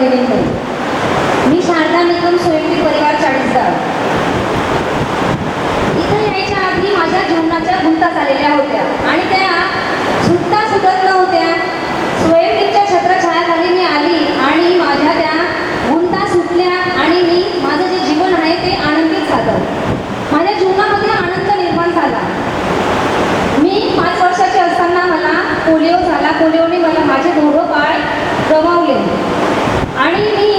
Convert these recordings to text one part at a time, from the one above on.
भगिनींकडे. मी शारदा निकम स्वयंपाक परिवार 40गाव. इथे यायच्या आधी माझ्या जीवनाच्या गुंता झालेल्या होत्या आणि त्या सुटत नव्हत्या. स्वयंपाकच्या छत्रछायाखाली मी आली आणि माझ्या त्या गुंता सुटल्या आणि मी माझं जे जीवन आहे ते आनंदित झालं. माझ्या जीवनामध्ये आनंद निर्माण झाला. मी 5 वर्षाची असताना मला पोलिओ झाला. पोलिओने मला माझे दोघं पाय गमावले आणि मी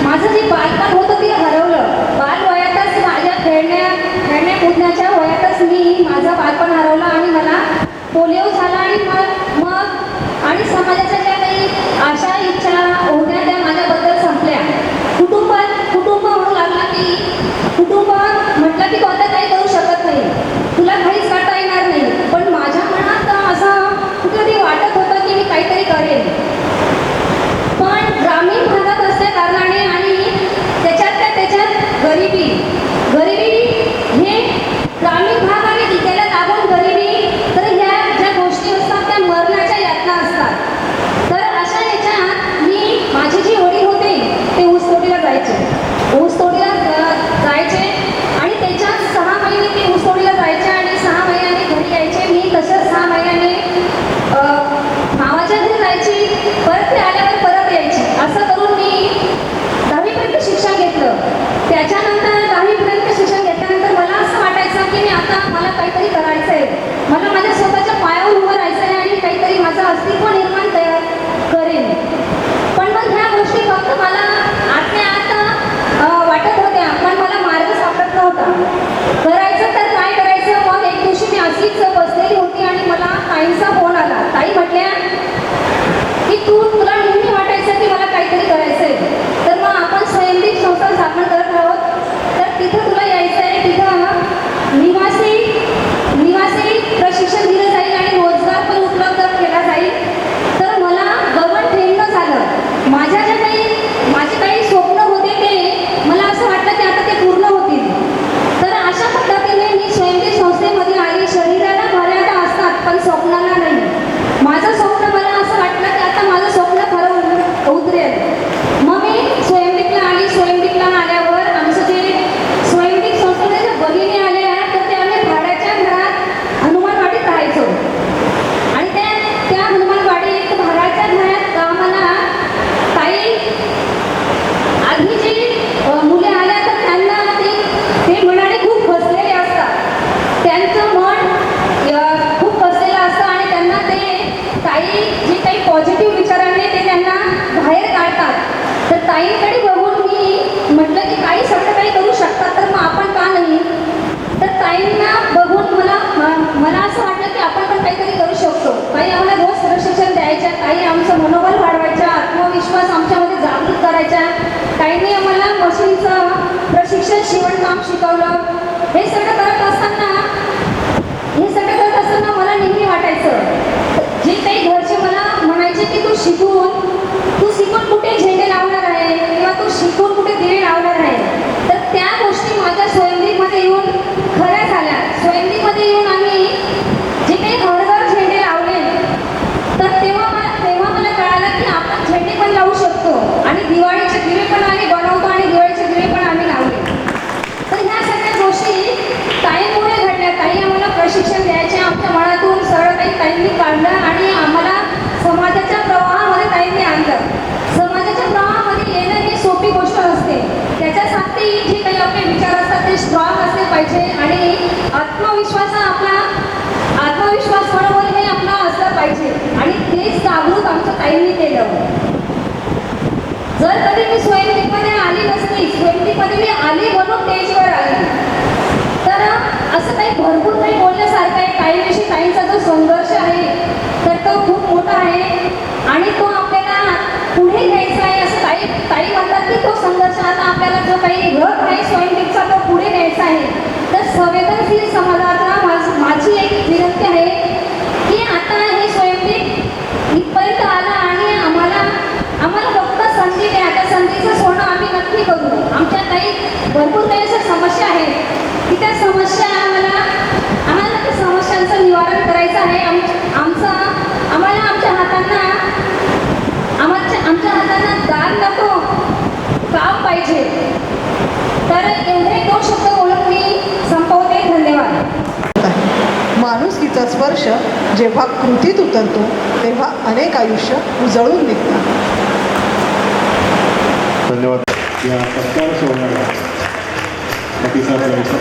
माझं जे बालपण होतं ते हरवलं. बालवयातच माझ्या खेळण्या कुदण्याच्या वयातच मी माझं बालपण हरवलं आणि मला पोलिओ झाला आणि मग आणि समाजाच्या ज्या काही आशा इच्छा होत्या त्या माझ्याबद्दल संपल्या. कुटुंब म्हणू लागला की कुटुंब म्हटलं की तू आता काही करू शकत नाही, तुला काहीच करता येणार नाही. पण माझ्या मनात असं कुठेतरी वाटत होतं की मी काहीतरी करेन. पण ग्रामीण भागात असल्या कारणाने आणि त्याच्यात गरिबी हे ग्रामीण भाग आणि तिथेला लागून गरिबी, तर ह्या ज्या गोष्टी असतात त्या मरणाच्या यातना असतात. तर अशा ह्याच्यात मी माझे जे वडील होते ते ऊसतोडीला जायचे आणि त्याच्यात 6 महिने ते ऊसतोडीला जायचे आणि 6 महिन्याने घरी यायचे. मी तसंच 6 महिन्याने मामाच्या घरी जायची, परत ते आल्यावर परत यायची. असं करून मी 10वीपर्यंत शिक्षण घेतलं. त्याच्यानंतर 10वीपर्यंत शिक्षण घेतल्यानंतर मला असं वाटायचं की मी आता मला काहीतरी करायचं आहे, मला माझ्या स्वतःच्या पायावर उभं राहायचं आहे आणि काहीतरी माझं अस्तित्व निर्माण करेन. पण मग ह्या गोष्टी फक्त मला आतल्या आत वाटत होत्या, पण मला मार्ग सापडत नव्हता. करायचं तर काय करायचं. मग एक दिवशी मी अशीच बसलेली होती आणि मला ताईंचा फोन आला. ताई म्हटल्या की तुला नेहमी वाटायचं की मला काहीतरी करायचं आहे, तर मग आपण स्वयंपाक संस्था स्थापन करत आहोत, तर तिथं तुला यायचं आहे. तिथं निवासी प्रशिक्षण दिलं जाईल आणि रोजगार पण उपलब्ध केला जाईल. तर मला गगन ठेवणं झालं. माझे काही स्वप्न होते ते मला असं वाटलं की आता ते पूर्ण होतील. तर अशा पद्धतीने मी स्वयंपाक संस्थेमध्ये आली. शरीराला मर्यादा असतात पण स्वप्नाला नाही. माझं स्वप्न, मला असं वाटलं की आता माझं स्वप्न खरं उतरेल. मग मी स्वयंपाकला आली. स्वयंपाकला आल्यावर आमचं जे स्वयंपाक संस्थेच्या ज्या भगिनी आल्या तर त्या आम्ही भाड्याच्या घरात हनुमानवाडीत राहायचो आणि त्या हनुमानवाडीत भाड्याच्या घरात आम्हाला काही आधी जी मुले आल्या तर त्यांना ते मनाने खूप फसलेले असतात. त्यांचं मन खूप फसलेलं असतं आणि त्यांना जे काही पॉझिटिव्ह विचारांनी ते त्यांना बाहेर काढतात. तर ताईंकडे बघून मी म्हटलं की काही सगळं काही करू शकतात तर मग आपण का नाही. तर ताईंना बघून मला असं वाटलं की आपण पण काहीतरी करू शकतो. ताई आम्हाला रोज प्रशिक्षण द्यायच्या, ताई आमचं मनोबल वाढवायच्या, आत्मविश्वास आमच्यामध्ये जागृत करायच्या. ताईंनी आम्हाला मशीनचं प्रशिक्षण, शिवणकाम शिकवलं. हे सगळं करत असताना मला नेहमी वाटायचं, जे काही घरचे मला म्हणायचे की तू शिकून कुठे झेंडे लावणार आहे किंवा तू शिकून कुठे दिवे लावणार आहे. तर त्या गोष्टी माझ्या स्वयंपाकमध्ये येऊन खऱ्या झाल्या. स्वयंपाकमध्ये येऊन आम्ही जे काही घरघर झेंडे लावले तर तेव्हा मला कळालं की आपण झेंडे पण लावू शकतो आणि दिवाळीचे दिवे पण आम्ही बनवतो आणि दिवाळीचे दिवे पण आम्ही लावले. तर ह्या सगळ्या गोष्टी ताईंमुळे घडल्या. ताई आम्हाला प्रशिक्षण द्यायचे, आमच्या मनातून सगळं काही ताईंनी काढलं आणि आम्हाला समाजाच्या प्रवाहामध्ये ताईंनी आणलं. समाजाच्या प्रवाहामध्ये येणं ही सोपी गोष्ट असते. त्याच्यासाठी जे काही आपले विचार असतात ते स्ट्रॉंग असले पाहिजे आणि आत्मविश्वास बरोबर हे आपला असलं पाहिजे आणि तेच जागृत आमच्या ताईंनी केलं. जर कधी मी स्वयंपाकमध्ये आली नसती, स्वयंपाकमध्ये मी आली म्हणून स्टेजवर आली, तर असं काही भरपूर काही बोलण्यासारखं आहे. ताईंविषयी ताईंचा जो संघर्ष आहे तर तो खूप मोठा आहे आणि तो आपल्याला पुढे घ्यायचा आहे. असं ताई म्हणतात की तो संघर्ष आता आपल्याला जो काही रथ आहे स्वयंपाकचा तो पुढे न्यायचा आहे. तर संवेदनशील समाजाला माझी एक विनंती आहे की आता हे स्वयंपाक इथपर्यंत आलं आणि आम्हाला फक्त संधी द्या. त्या संधीचं सोनं आम्ही नक्की करू. आमच्या काही भरपूर काही अशा समस्या आहेत की त्या समस्या आम्हाला त्या समस्यांचं निवारण करायचं आहे. आम्हाला आमच्या हातांना दान नको, तर एवढे 2 शब्द बोलून मी संपवते. धन्यवाद. माणुसकीचा स्पर्श जेव्हा कृतीत उतरतो तेव्हा अनेक आयुष्य उजळून निघतात. धन्यवाद. या सत्कार सोहळ्याला प्रतिसाद द्यायचा.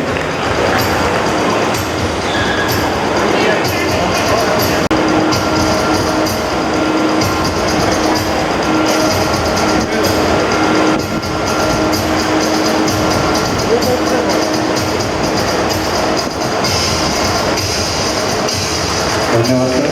धन्यवाद सर.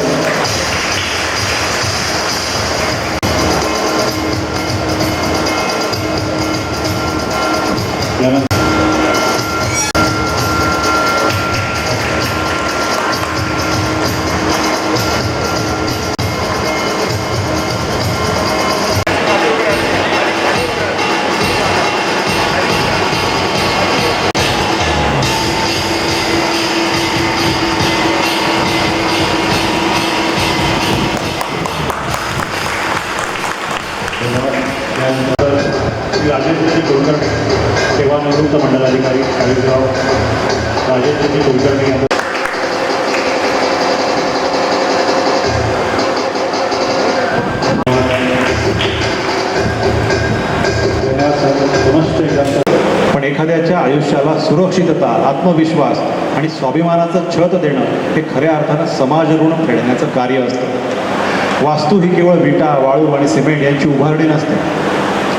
यानंतर श्री राजेंद्रजी कुलकर्णी सेवानिवृत्त मंडलाधिकारी चाळीसगाव राजेंद्रजी कुलकर्णी यांना पण एखाद्याच्या आयुष्याला सुरक्षितता, आत्मविश्वास आणि स्वाभिमानाचं छत देणं हे खऱ्या अर्थानं समाज ऋण फेडण्याचं कार्य असतं. वास्तू ही केवळ विटा, वाळू आणि सिमेंट यांची उभारणी नसते.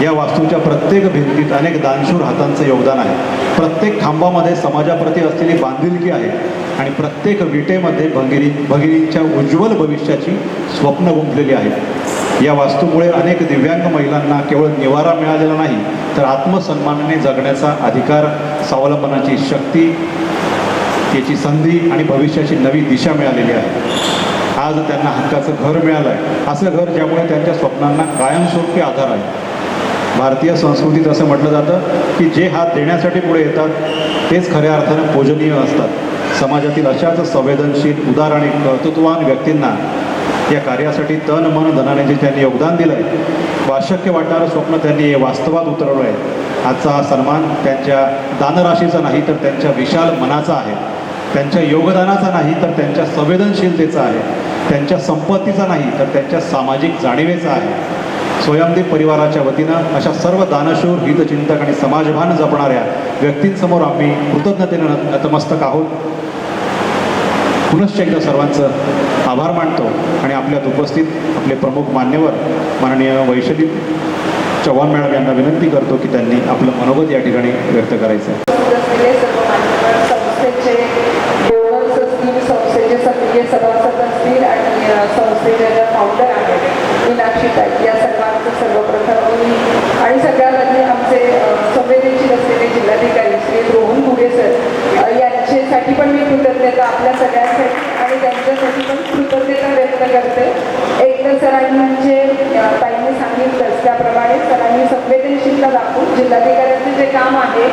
या वास्तूच्या प्रत्येक भिंतीत अनेक दानशूर हातांचं योगदान आहे. प्रत्येक खांबामध्ये समाजाप्रती असलेली बांधिलकी आहे आणि प्रत्येक विटेमध्ये भगिनींच्या उज्ज्वल भविष्याची स्वप्न गुंतलेली आहेत. या वास्तूमुळे अनेक दिव्यांग महिलांना केवळ निवारा मिळालेला नाही, तर आत्मसन्मानाने जगण्याचा अधिकार, स्वावलंबनाची शक्ती, याची संधी आणि भविष्याची नवी दिशा मिळालेली आहे. आज त्यांना हक्काचं घर मिळालं आहे, असं घर ज्यामुळे त्यांच्या स्वप्नांना कायमस्वरूपी आधार आहे. भारतीय संस्कृतीत असं म्हटलं जातं की जे हात देण्यासाठी पुढे येतात तेच खऱ्या अर्थानं पूजनीय असतात. समाजातील अशाच संवेदनशील, उदार आणि कर्तृत्ववान व्यक्तींना या कार्यासाठी तन मन धनाने जे त्यांनी योगदान दिलं आहे, अशक्य वाटणारं स्वप्न त्यांनी वास्तवात उतरवलं आहे. आजचा हा सन्मान त्यांच्या दानराशीचा नाही, तर त्यांच्या विशाल मनाचा आहे. त्यांच्या योगदानाचा नाही, तर त्यांच्या संवेदनशीलतेचा आहे. त्यांच्या संपत्तीचा नाही, तर त्यांच्या सामाजिक जाणीवेचा आहे. स्वयंदीप परिवाराच्या वतीनं अशा सर्व दानशूर, हितचिंतक आणि समाजभान जपणाऱ्या व्यक्तींसमोर आम्ही कृतज्ञतेनं नतमस्तक आहोत. पुनश्च एकदा सर्वांचं आभार मानतो आणि आपल्यात उपस्थित आपले प्रमुख मान्यवर माननीय वैशाली चव्हाण मॅडम यांना विनंती करतो की त्यांनी आपलं मनोगत या ठिकाणी व्यक्त करायचं आहे. संस्थेचे डोनर्स असतील, संस्थेचे सक्रिय सभासद असतील आणि संस्थेच्या ज्या फाउंडर आहेत मीनाक्षीताई, या सर्वांचं सर्वप्रथम मी आणि सगळ्यात आधी आमचे संवेदनशील असलेले जिल्हाधिकारी श्री रोहन घुगे सर यांच्यासाठी पण मी कृतज्ञता आपल्या सगळ्यांसाठी आणि त्यांच्यासाठी पण कृतज्ञता व्यक्त करते. एक तर सरांनी म्हणजे ताईंनी सांगितलंच त्याप्रमाणे सरांनी संवेदनशीलता दाखवून जिल्हाधिकाऱ्यांचे जे काम आहे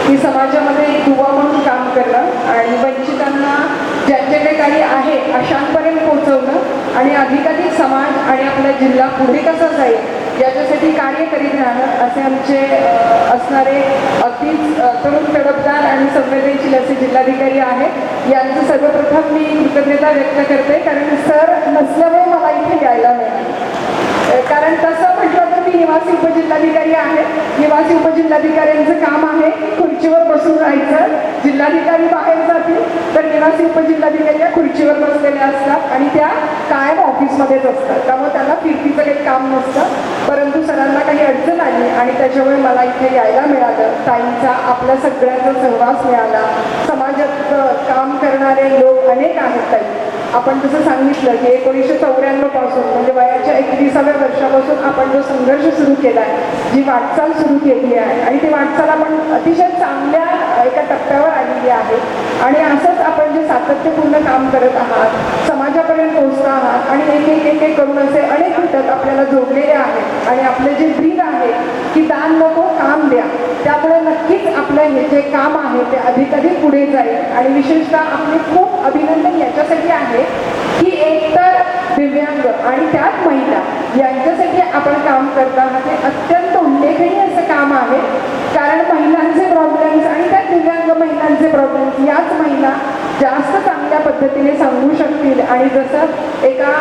की समाजामध्ये एक दुवा म्हणून काम करणं आणि वंचितांना ज्यांच्याकडे काही आहे अशांपर्यंत पोहोचवणं आणि अधिकाधिक समाज आणि आपला जिल्हा पुढे कसा जाईल याच्यासाठी कार्य करीत राहणं असे आमचे असणारे अगदीच तरुण तडफदार आणि संवेदनशील असे जिल्हाधिकारी आहेत. यांचं सर्वप्रथम मी कृतज्ञता व्यक्त करते, कारण सर नसल्यामुळे मला इथे यायला मिळालं. कारण तसं म्हटलं तर मी निवासी उपजिल्हाधिकारी आहे. निवासी उपजिल्हाधिकाऱ्यांचं काम आहे खुर्चीवर बसून राहायचं. जिल्हाधिकारी बाहेर जातील तर निवासी उपजिल्हाधिकारी या खुर्चीवर बसलेल्या असतात आणि त्या कायम ऑफिसमध्येच असतात, त्यामुळे त्यांना फिरतीचं काही काम नसतं. परंतु सरांना काही अडचण आली आणि त्याच्यामुळे मला इथे यायला मिळालं. ताईंचा आपल्या सगळ्यांचा सहवास मिळाला. समाजात काम करणारे लोक अनेक आहेत ताई. आपण जसं सांगितलं की 1994 पासून म्हणजे वयाच्या 31व्या वर्षापासून आपण जो संघर्ष सुरू केला आहे, जी वाटचाल सुरू केली आहे आणि ती वाटचाल आपण अतिशय चांगल्या एका टप्प्यावर आलेली आहे. आणि असंच आपण जे सातत्यपूर्ण काम करत आहात, समाजापर्यंत पोहोचता आहात आणि एक एक करून असे अनेक घटक आपल्याला जोडलेले आहेत आणि आपले जे ब्रीद आहे की दान नको काम द्या, त्यामुळे नक्कीच आपलं हे जे काम आहे ते अधिकाधिक पुढे जाईल. आणि विशेषतः आपले खूप अभिनंदन याच्यासाठी आहे की एकतर दिव्यांग आणि त्यात महिला यांच्यासाठी आपण काम करत आहात. हे अत्यंत उल्लेखनीय असं काम आहे, कारण महिलांचे प्रॉब्लेम याच महिला जास्त चांगल्या पद्धतीने सांगू शकतील. आणि जसं एका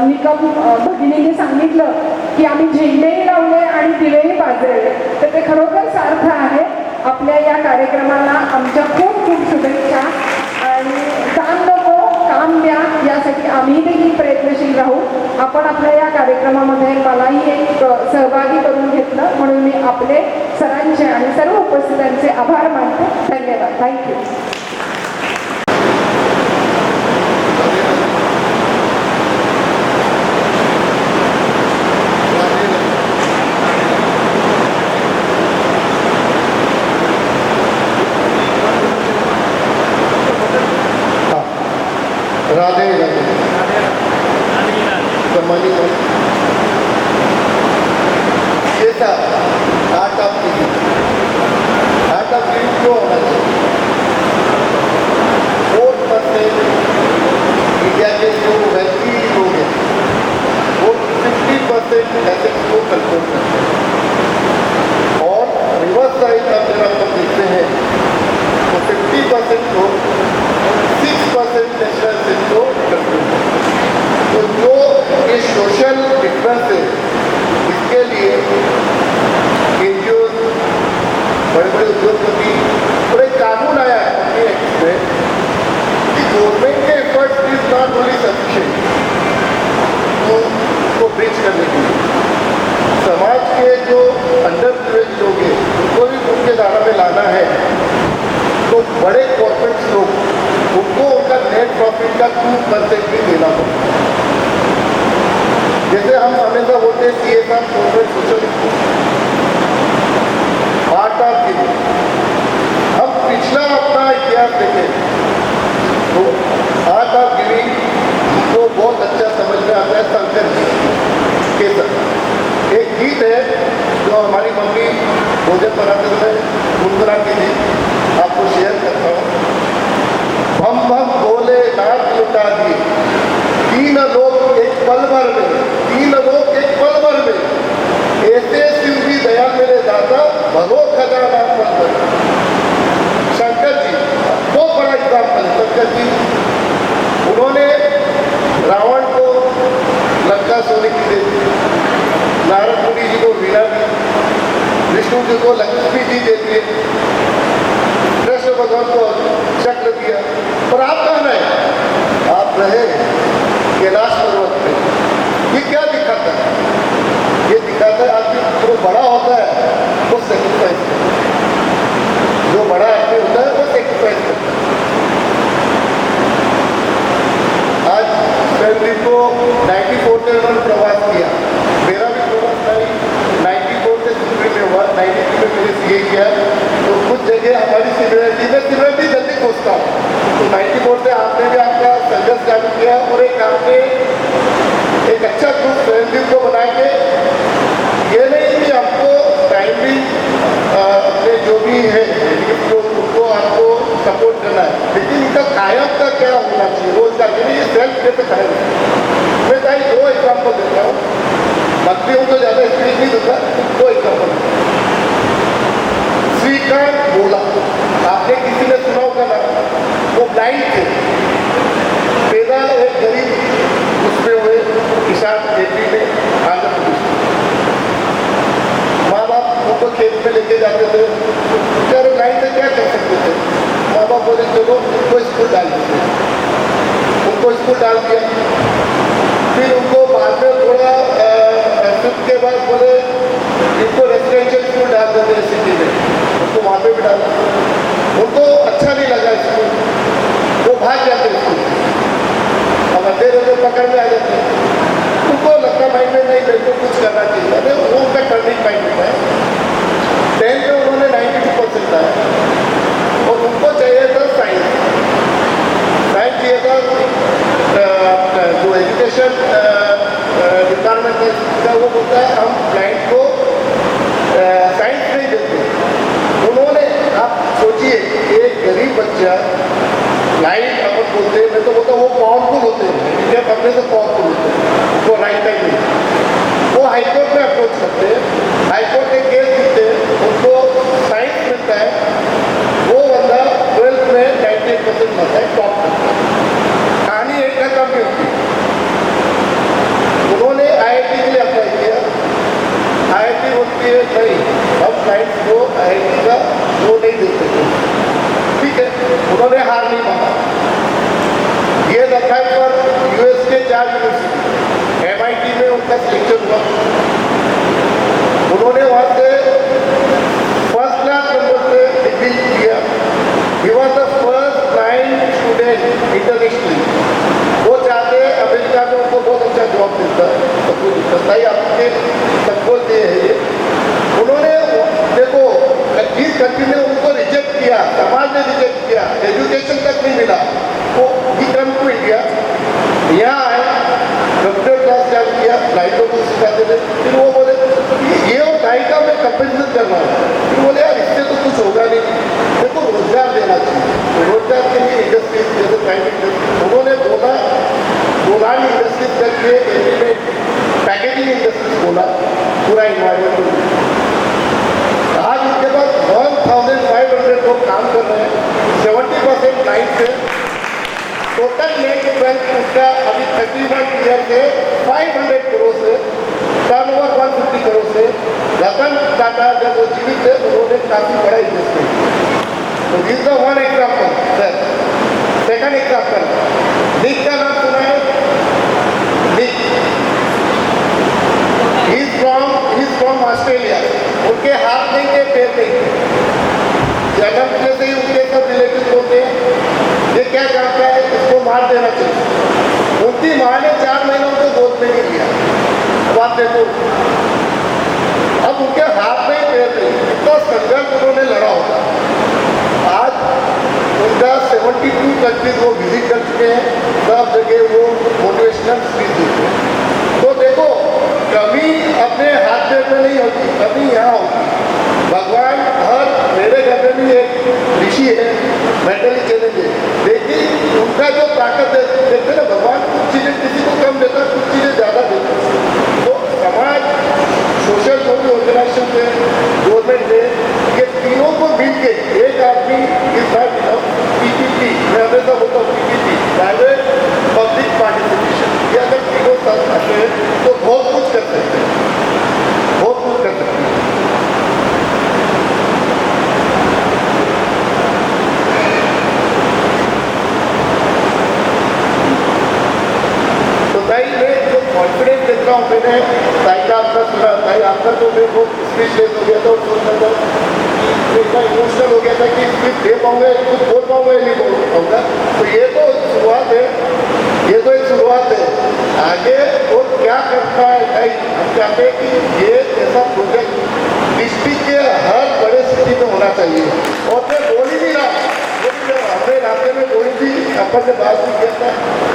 निकम भगिनीने सांगितलं की आम्ही झेंडेही लावले आणि दिवेही पाजले, तर ते खरोखर सार्थ आहे. आपल्या या कार्यक्रमाला आमच्या खूप खूप शुभेच्छा. आणि काम नको काम द्या यासाठी आम्ही देखील प्रयत्नशील राहू. आपण आपल्या या कार्यक्रमामध्ये मलाही एक सहभागी करून घेतलं म्हणून मी आपले सरांचे आणि सर्व उपस्थितांचे आभार मानते. धन्यवाद. थँक्यू. राधे राधे सम्मानित ये था आर्ट ऑफ लिविंग क्यों होना चाहिए. 4% इंडिया के जो वेल्थी लोग हैं वो 50% एसेट्स को कंट्रोल करते हैं. और रिवर्स साइड अगर हम देखते हैं तो 50% लोग 6% नेशनल एसेट को कंट्रोल करते हैं. तो जो ये सोशल डिफरेंस है इसके लिए एनजीओ बड़े बड़े उद्योगपति और एक कानून आया है अपने एक्ट में कि government K efforts is not only sufficient उसको ब्रिज करने के लिए. समाज के जो अंडर प्रिविलेज लोग हैं उनको भी उनके धारा में लाना है. तो बड़े कॉर्पोरेट्स लोग उनको उनका नेट प्रॉफिट का 2% भी देना पड़ता है. जैसे हम हमेशा बोलते हैं CSR corporate social art of giving. हम पिछला अपना इतिहास देखें तो आर्ट ऑफ गिविंग को बहुत अच्छा समझ में आता है शंकर जी के साथ. एक गीत है जो हमारी मम्मी भोजन बनाते समय गुनगुनाती थी, आपको शेयर करता हूँ. हम बोले नाच लुटा दिए 3 लोग एक पल भर में, 3 लोग एक पल भर में, ऐसे शिव भी दया मेरे दादा भगो खजाना पल भर. शंकर जी बहुत बड़ा एग्जाम्पल है. शंकर जी उन्होंने रावण को लंका सोने की दे दी, नारद मुनि जी को वीणा दी, विष्णु जी को लक्ष्मी जी दे दिए, कृष्ण भगवान को चक्र दिया. पर आप कहाँ रहे? आप रहे कैलाश पर्वत पे. ये क्या दिखाता है? ये दिखाता है आदमी जो बड़ा होता है वो सेक्रीफाइस करता है. जो बड़ा आदमी होता है वो सेक्रीफाइस करता है. आज फैमिली को 94 से उन्होंने प्रवास किया. मेरा भी प्रवास था 94 से सिवनी में हुआ. 92 में मैंने CA किया. तो कुछ जगह हमारी सिमिलरिटी जल्दी खोजता हूँ. तो 94 से आपने भी आपका संघर्ष चालू किया और एक आपने एक अच्छा ग्रुप फैमिली को बना के ये नहीं कि आपको टाइमली अपने जो भी है उनको आपको सपोर्ट करना है, लेकिन इनका कायम का क्या होना चाहिए रोज का. ये सेल्फ कैसे कायम है. मैं भाई 2 एग्जाम्पल देता हूँ. बाकी उनको ज़्यादा स्पीच नहीं दूंगा. 2 एग्जाम्पल. श्रीकांत बोला, आपने किसी ने सुना होगा ना, वो ब्लाइंड थे. पैदा एक गरीब उसमें हुए किसान खेती में आंध्र प्रदेश. माँ बाप उनको खेत में लेके जाते थे. यार ब्लाइंड से क्या कर सकते थे? माँ बाप बोले चलो उनको स्कूल डाल दीजिए. उनको स्कूल डाल दिया. फिर उनको बाद में थोड़ा के बाद बोले इनको रेजिडेंशियल स्कूल डाल देते हैं सिटी में. उनको वहाँ पे भी डाला. उनको अच्छा नहीं लगा स्कूल. वो भाग जाते स्कूल. अब अंधेरे में पकड़ में आ जाते हैं. उनको लगता माइंड में नहीं मेरे को कुछ करना चाहिए. अरे वो उनका टर्निंग पॉइंट होता है. 10th में उन्होंने 92% लाया और उनको चाहिए था साइंस चाहिए था. जो एजुकेशन डिपार्टमेंट का वो बोलता है हम क्लाइंट को साइंस नहीं देते. कंपेरिजन करना है। फिर बोले यार इससे तो कुछ होगा नहीं, देखो रोजगार देना चाहिए। रोजगार के लिए इंडस्ट्रीज जैसे प्राइवेट उन्होंने बोला गोलान इंडस्ट्रीज करके एलिमेंट पैकेजिंग इंडस्ट्रीज बोला पूरा इन्वायरमेंट। आज उसके बाद 1500 लोग काम कर रहे हैं, 70% लाइन से टोटल नेट वेल्थ उसका अभी 31 ईयर से 500 करोड़ से टर्नओवर 150 करोड़ से रतन टाटा जब वो जीवित थे उन्होंने काफी बड़ा इन्वेस्टमेंट। तो this the one example sir. Second example Nick का नाम सुना है? Nick is from Australia. उनके हाथ नहीं के पैर नहीं थे, जन्म से ही उनके सब रिलेटिव होते हैं। ये क्या करता है, इसको मार देना चाहिए। उनकी माँ ने 4 महीनों को गोद में नहीं लिया। अब आप देखो, अब उनके हाथ में पैर नहीं, इतना संघर्ष उन्होंने लड़ा होगा। आज उनका 72 कंट्रीज वो विजिट कर चुके हैं, सब जगह वो मोटिवेशनल स्पीच देते हैं। तो देखो कमी अपने हाथ पैर में नहीं होती, कमी यहाँ होती। भगवान हर मेरे घर में भी एक ऋषि है, मेंटली चैलेंज है, लेकिन उनका जो ताकत देखते ना भगवान, कुछ चीज़ें किसी को कम देता, कुछ चीज़ें ज़्यादा देता। तो समाज, सोशल जो भी ऑर्गेनाइजेशन है, गवर्नमेंट है, ये तीनों को मिल के एक आदमी इस बात PPP, मैं हमेशा बोलता हूँ PPP, प्राइवेट पब्लिक पार्टिसिपेशन, ये अगर तीनों साथ आते हैं तो बहुत कुछ कर सकते हैं, बहुत कुछ कर सकते हैं। कॉन्फिडेंस देख रहा हूँ मैंने ताई का आपका सुना, ताई आपका तो मेरे को स्पीचलेस हो गया था और सोचता था कि इतना इमोशनल हो गया था कि स्पीच दे पाऊंगा, कुछ बोल पाऊंगा या नहीं बोल पाऊंगा। तो ये तो शुरुआत है, ये तो एक शुरुआत है। आगे वो क्या करता है ताई, हम चाहते हैं कि ये ऐसा प्रोजेक्ट डिस्ट्रिक्ट के हर बड़े सिटी में होना चाहिए। और मैं बोल ही नहीं रहा, हमारे इलाके में कोई भी अपन से बात नहीं करता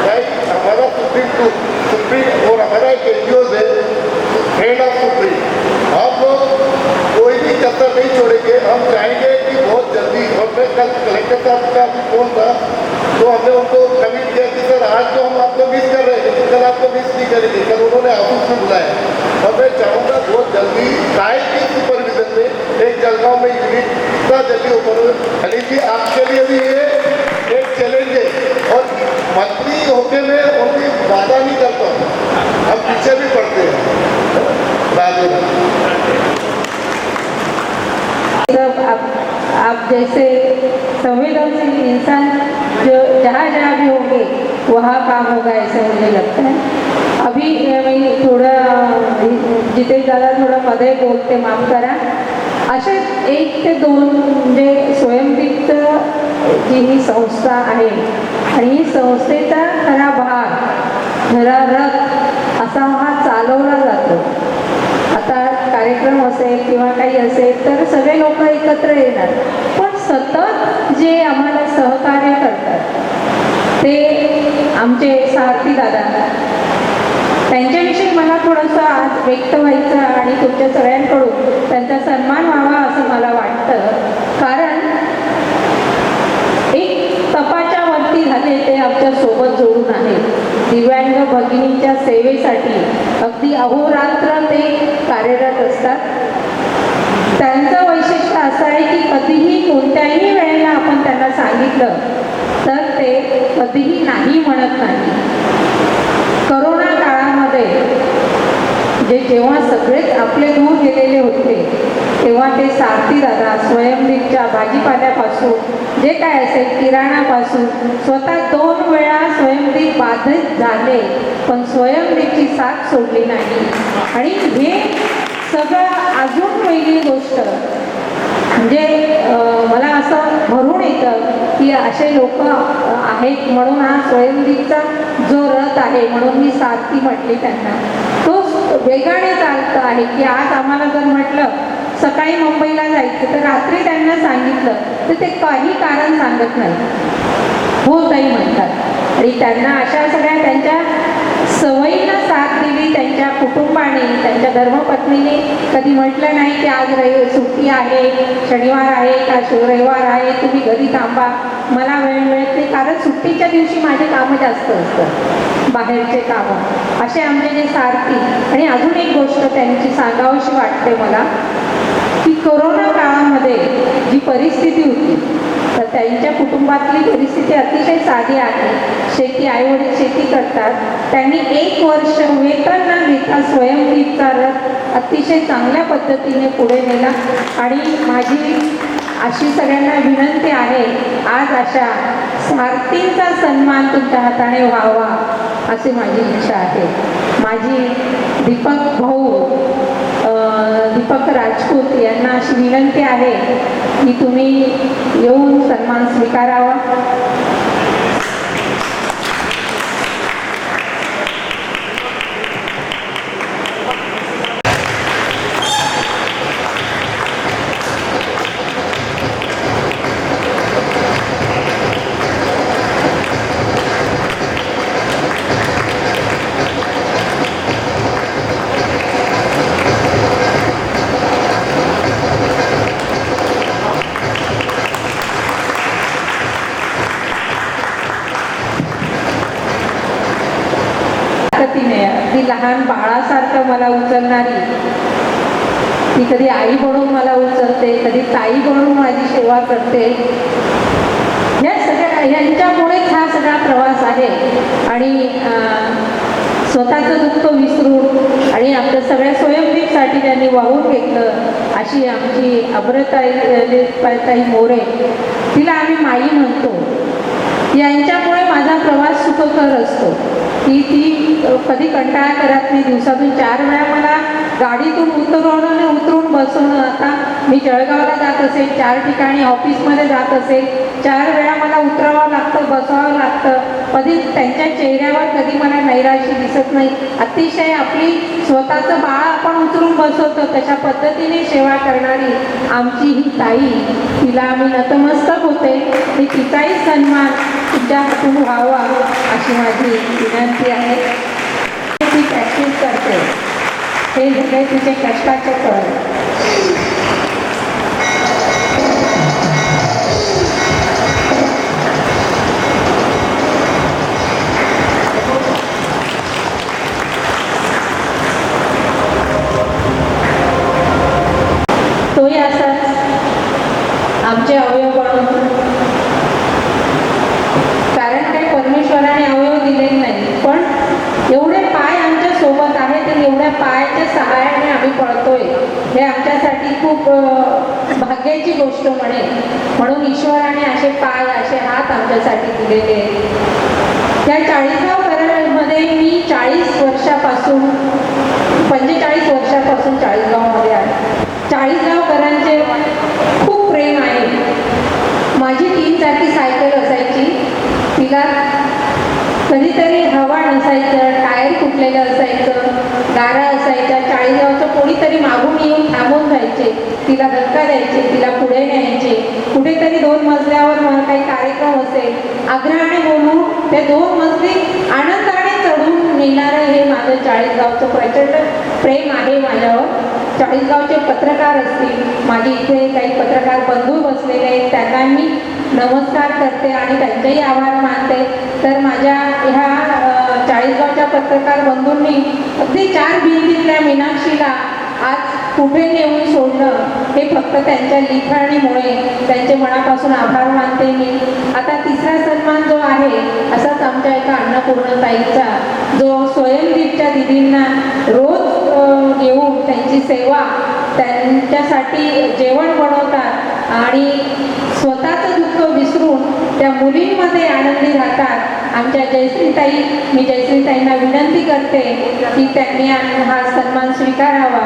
भाई। हमारा सुप्रीम और हमारा एक NGO है फ्रेंड ऑफ सुप्रीम, हम लोग कोई भी कसर नहीं छोड़ेंगे। हम चाहेंगे कि बहुत जल्दी, और मैं कल कलेक्टर साहब का भी फोन था तो हमने उनको कमिट किया कि सर आज तो हम आपको मिस कर रहे हैं, लेकिन कल आपको मिस नहीं करेंगे। कल उन्होंने ऑफिस में बुलाया और मैं चाहूँगा बहुत जल्दी ट्रायल की सुपरविजन में एक जलगांव में यूनिट इतना जल्दी ओपन हो। अनिल जी आपके लिए भी ये एक चैलेंज है, और मंत्री होते में उनकी वादा नहीं करता हूँ, हम पीछे भी पड़ते हैं। आप जैसे संवेदनशील इंसान जो जहाँ जहाँ भी होंगे वहाँ काम होगा ऐसा मुझे लगता है। अभी मैं थोडा जितेश दादा थोडा मध्ये बोलते, माफ करा। असे 1 ते 2 म्हणजे स्वयंवित्त जी ही संस्था आहे आणि ही संस्थेचा खरा भाग, खरा रथ असा हा चालवला जातो। आता कार्यक्रम असेल किंवा काही असेल तर सगळे लोक एकत्र येणार, पण सतत जे आम्हाला सहकार्य करतात ते आमचे सारथी दादा, त्यांच्याविषयी मला थोडंसं आज व्यक्त व्हायचं आणि तुमच्या सगळ्यांकडून त्यांचा सन्मान व्हावा असं मला वाटतं। कारण एक तपाच्या वरती झाले ते आमच्या सोबत जोडून आहेत। दिव्यांग भगिनींच्या सेवेसाठी अगदी अहोरात्र ते कार्यरत असतात। त्यांचं वैशिष्ट्य असं आहे की कधीही कोणत्याही वेळेला आपण त्यांना सांगितलं तर ते कधीही नाही म्हणत नाही। करोना काळामध्ये जेव्हा सगळेच आपले दूर गेलेले होते तेव्हा ते सारथी दादा स्वयंदीपच्या भाजीपाल्यापासून जे काय असेल किराणापासून स्वतः 2 वेळा स्वयंदीप बाधित झाले, पण स्वयंदीपची साथ सोडली नाही। आणि हे सगळं अजून वेगळी गोष्ट म्हणजे मला असं भरून येतं की असे लोक आहेत म्हणून हा स्वयंदीपचा जो रथ आहे, म्हणून मी सारथी म्हटली त्यांना, तो वेगाने चालतं आहे की आज आम्हाला जर म्हटलं सकाळी मुंबईला जायचं तर रात्री त्यांना सांगितलं तर ते काही कारण सांगत नाही, हो ताई म्हणतात। आणि त्यांना अशा सगळ्या त्यांच्या सवयीनं साथ दिली त्यांच्या कुटुंबाने, त्यांच्या धर्मपत्नीने कधी म्हटलं नाही की आज सुट्टी आहे, शनिवार आहे का रविवार आहे, तुम्ही घरी थांबा, मला वेळ मिळत नाही. कारण सुट्टीच्या दिवशी माझे कामं जास्त असतं, बाहेरचे कामं. असे आमचे जे सारथी. आणि अजून एक गोष्ट त्यांची सांगावीशी वाटते मला, की कोरोना काळामध्ये जी परिस्थिती होती, तर त्यांच्या कुटुंबातली परिस्थिती अतिशय साधी आहे. आईवडील शेती करतात. त्यांनी 1 वर्ष वेतन न घेता स्वयंदीपचा रथ अतिशय चांगल्या पद्धतीने पुढे नेला. आणि माझी अशी सगळ्यांना विनंती आहे, आज अशा सारथींचा सन्मान तुमच्या हाताने व्हावा अशी माझी इच्छा आहे. माझी दीपक राजपूत यांना अशी विनंती आहे की तुम्ही येऊन सन्मान स्वीकारावा. अगदी लहान बाळासारखं मला उचलणारी, ती कधी आई म्हणून मला उचलते, कधी ताई म्हणून माझी सेवा करते. या सगळ्या यांच्यामुळेच हा सगळा प्रवास आहे. आणि स्वतःचं दुःख विसरून आणि आपल्या सगळ्या स्वयंदीपसाठी त्यांनी वाहून घेतलं. अशी आमची अमृताई मोरे, तिला आम्ही माई म्हणतो. यांच्यामुळे माझा प्रवास सुखकर असतो. ती कधी कंटाळा करत नाही. दिवसातून 4 वेळा मला गाडीतून उतरून बसवणं. आता मी जळगावला जात असेल, 4 ठिकाणी ऑफिसमध्ये जात असेल, 4 वेळा मला उतरावं लागतं, बसवावं लागतं. कधी त्यांच्या चेहऱ्यावर कधी मला नैराश्य दिसत नाही. अतिशय आपली स्वतःचं बाळ आपण उतरून बसवतो तशा पद्धतीने सेवा करणारी आमची ही ताई, तिला आम्ही नतमस्तक होते. आणि तिचाही सन्मान तुमच्या हातून व्हावा अशी माझी विनंती आहे. ती प्रॅक्टिस करते, हे सगळे तिचे कष्टाचे फळ. तोही असाच आमचे अवयव बनवतो. कारण काही परमेश्वराने अवयव दिलेले नाही, पण एवढे पाय आमच्या सोबत आहेत आणि एवढ्या पायाच्या सहाय्याने आम्ही पळतोय, हे आमच्यासाठी खूप भाग्याची गोष्ट म्हणून ईश्वराने असे पाय, असे हात आमच्यासाठी दिलेले आहेत. त्या 40गाव कराडमध्ये मी 45 वर्षापासून 40गावमध्ये आहे. 40गावकरांचे खूप प्रेम आहे. माझी 3 चाकी सायकल असायची, तिला कधीतरी हवा नसायचं, टायर फुटलेलं असायचं, गारा असायच्या. 40गावचं कोणीतरी मागून येऊन थांबून जायचे, तिला धक्का द्यायचे, तिला पुढे न्यायचे. कुठेतरी 2 मजल्यावर काही कार्यक्रम असेल, आग्रहाने बोलून ते 2 मजली आनंदाने चढून नेणारं हे माझं 40गावचं प्रचंड प्रेम आहे माझ्यावर. 40गावचे पत्रकार असतील, माझे इथे काही पत्रकार बंधू बसलेले आहेत, त्यांना मी नमस्कार करते आणि त्यांचेही आभार मानते. तर माझ्या ह्या 40गावच्या पत्रकार बंधूंनी अगदी 4 भिंतीतल्या मीनाक्षीला आज कुठे नेऊन सोडलं, हे फक्त त्यांच्या लिखाणीमुळे. त्यांचे मनापासून आभार मानते मी. आता 3रा सन्मान जो आहे, असाच आमच्या एका अन्नपूर्णाताईचा, जो स्वयंदीपच्या दिदींना रोज येऊन त्यांची सेवा, त्यांच्यासाठी जेवण बनवतात आणि स्वतःचं दुःख विसरून त्या मुलींमध्ये आनंदी राहतात. आमच्या जयश्रीताई, मी जयश्रीताईंना विनंती करते की त्यांनी हा सन्मान स्वीकारावा.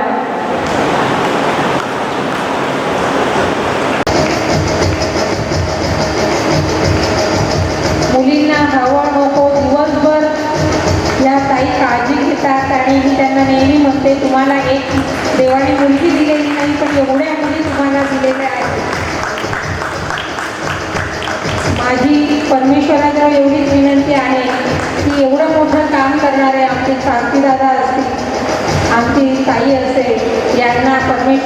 मुलींना हवं नको दिवसभर या ताई काळजी घेतात आणि मी त्यांना नेहमी म्हणते, तुम्हाला एक देवाने मुलगी दिलेली नाही, पण एवढ्या मुली तुम्हाला दिलेल्या आहेत. माझी परमेश्वराजवळ एवढीच विनंती आहे की एवढं मोठं काम करणारे आमचे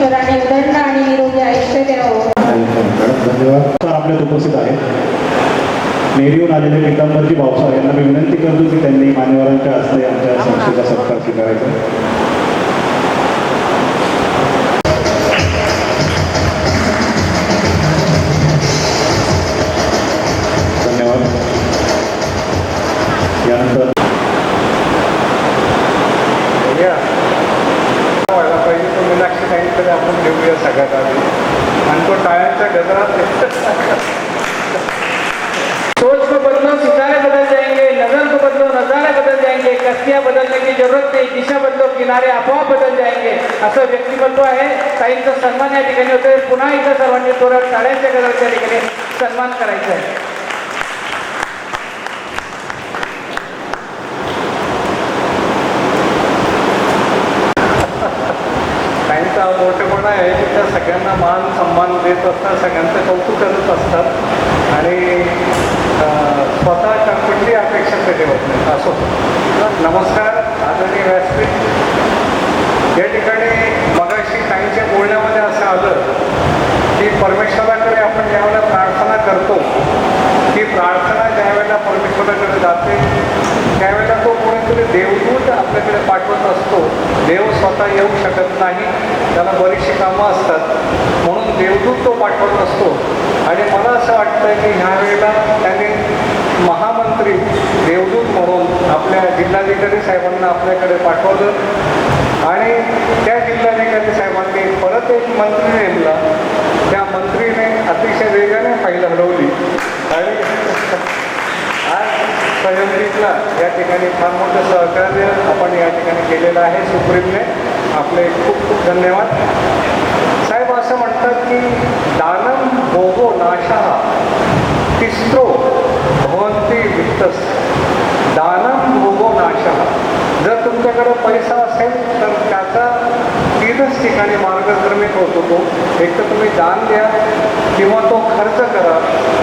परमेश्वराने उदंड आणि निरोगी आयुष्य द्यावं. धन्यवाद. सर आपल्यात उपस्थित आहेत नेहरीहून आलेले पितांबरजी भाऊसाहेब यांना मी विनंती करतो की त्यांनी मान्यवरांच्या हस्ते आमच्या संस्थेचा सत्कार स्वीकारायचा. धन्यवाद. यानंतर व्हायला पाहिजे तो मीनाक्षी ताईंकडे आपण घेऊया सगळ्यात आधी आणि तो टाळ्यांच्या गजरात सोच को बदलो सितारे बदल जाएंगे, नजर को बदलो नजारे बदल जाएंगे, कस्तियाँ बदलने की जरूरत नहीं, दिशा बदलो किनारे आपोआप बदल जाएंगे असं व्यक्तिमत्व आहे. ताईंचा सन्मान या ठिकाणी होतोय. पुन्हा एकदा सर्वांनी जोरात टाळ्यांच्या गजराच्या ठिकाणी सन्मान करायचा आहे. ताईंचा मोठेपणा आहे की त्या सगळ्यांना मान सन्मान देत असतात, सगळ्यांचं कौतुक करत असतात आणि स्वतः कुठली अपेक्षा ते ठेवत नाही. असो. नमस्कार आदरणीय व्यासपीठ. या ठिकाणी मगाशी ताईंच्या बोलण्यामध्ये असं आलं की परमेश्वराकडे आपण ज्यावेळेला प्रार्थना करतो ती प्रार्थना ज्यावेळेला परमेश्वराकडे जाते त्यावेळेला तो कोणीतरी देवदूत आपल्याकडे पाठवत असतो. देव स्वतः येऊ शकत नाही, त्याला बरीचशी कामं असतात, म्हणून देवदूत तो पाठवत असतो. आणि मला असं वाटतं की ह्या वेळेला त्याने महामंत्री देवदूत म्हणून आपल्या जिल्हाधिकारी साहेबांना आपल्याकडे पाठवलं आणि त्या जिल्हाधिकारी साहेबांनी परत एक मंत्री नेमला. त्या मंत्रीने अतिशय वेगाने फाईल हलवली आणि आज स्वयंदीपला या ठिकाणी फार मोठं सहकार्य आपण या ठिकाणी केलेलं आहे सुप्रीमने. आपले खूप खूप धन्यवाद. साहेब असं म्हणतात की दानम भोगो नाशः तिस्रो भवन्ति वित्तस. दानम भोगो नाशः. जर तुमच्याकडे पैसा असेल तर त्याचा 3च ठिकाणी मार्गक्रमित होतो तो. एक तर तुम्ही दान द्या किंवा तो खर्च करा,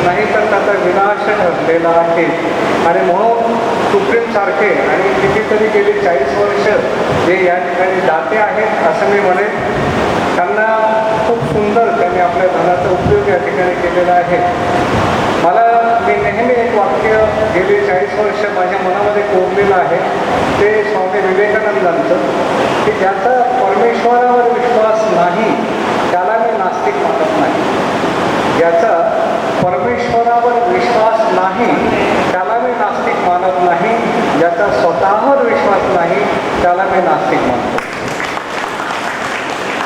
नाही तर त्याचा विनाश ठरलेला आहे. आणि म्हणून सुप्रीमसारखे आणि कितीतरी गेली 40 वर्ष जे या ठिकाणी दाते आहेत असं मी म्हणेन, त्यांना खूप सुंदर त्यांनी आपल्या धनाचा उपयोग या ठिकाणी केलेला आहे. मी नेहमी एक वाक्य गेली 40 वर्ष माझ्या मनामध्ये कोरलेलं आहे, ते स्वामी विवेकानंदांचं, की ज्याचा परमेश्वरावर विश्वास नाही त्याला मी नास्तिक मानत नाही. ज्याचा परमेश्वरावर विश्वास नाही त्याला मी नास्तिक मानत नाही. ज्याचा स्वतःवर विश्वास नाही त्याला मी नास्तिक मानतो.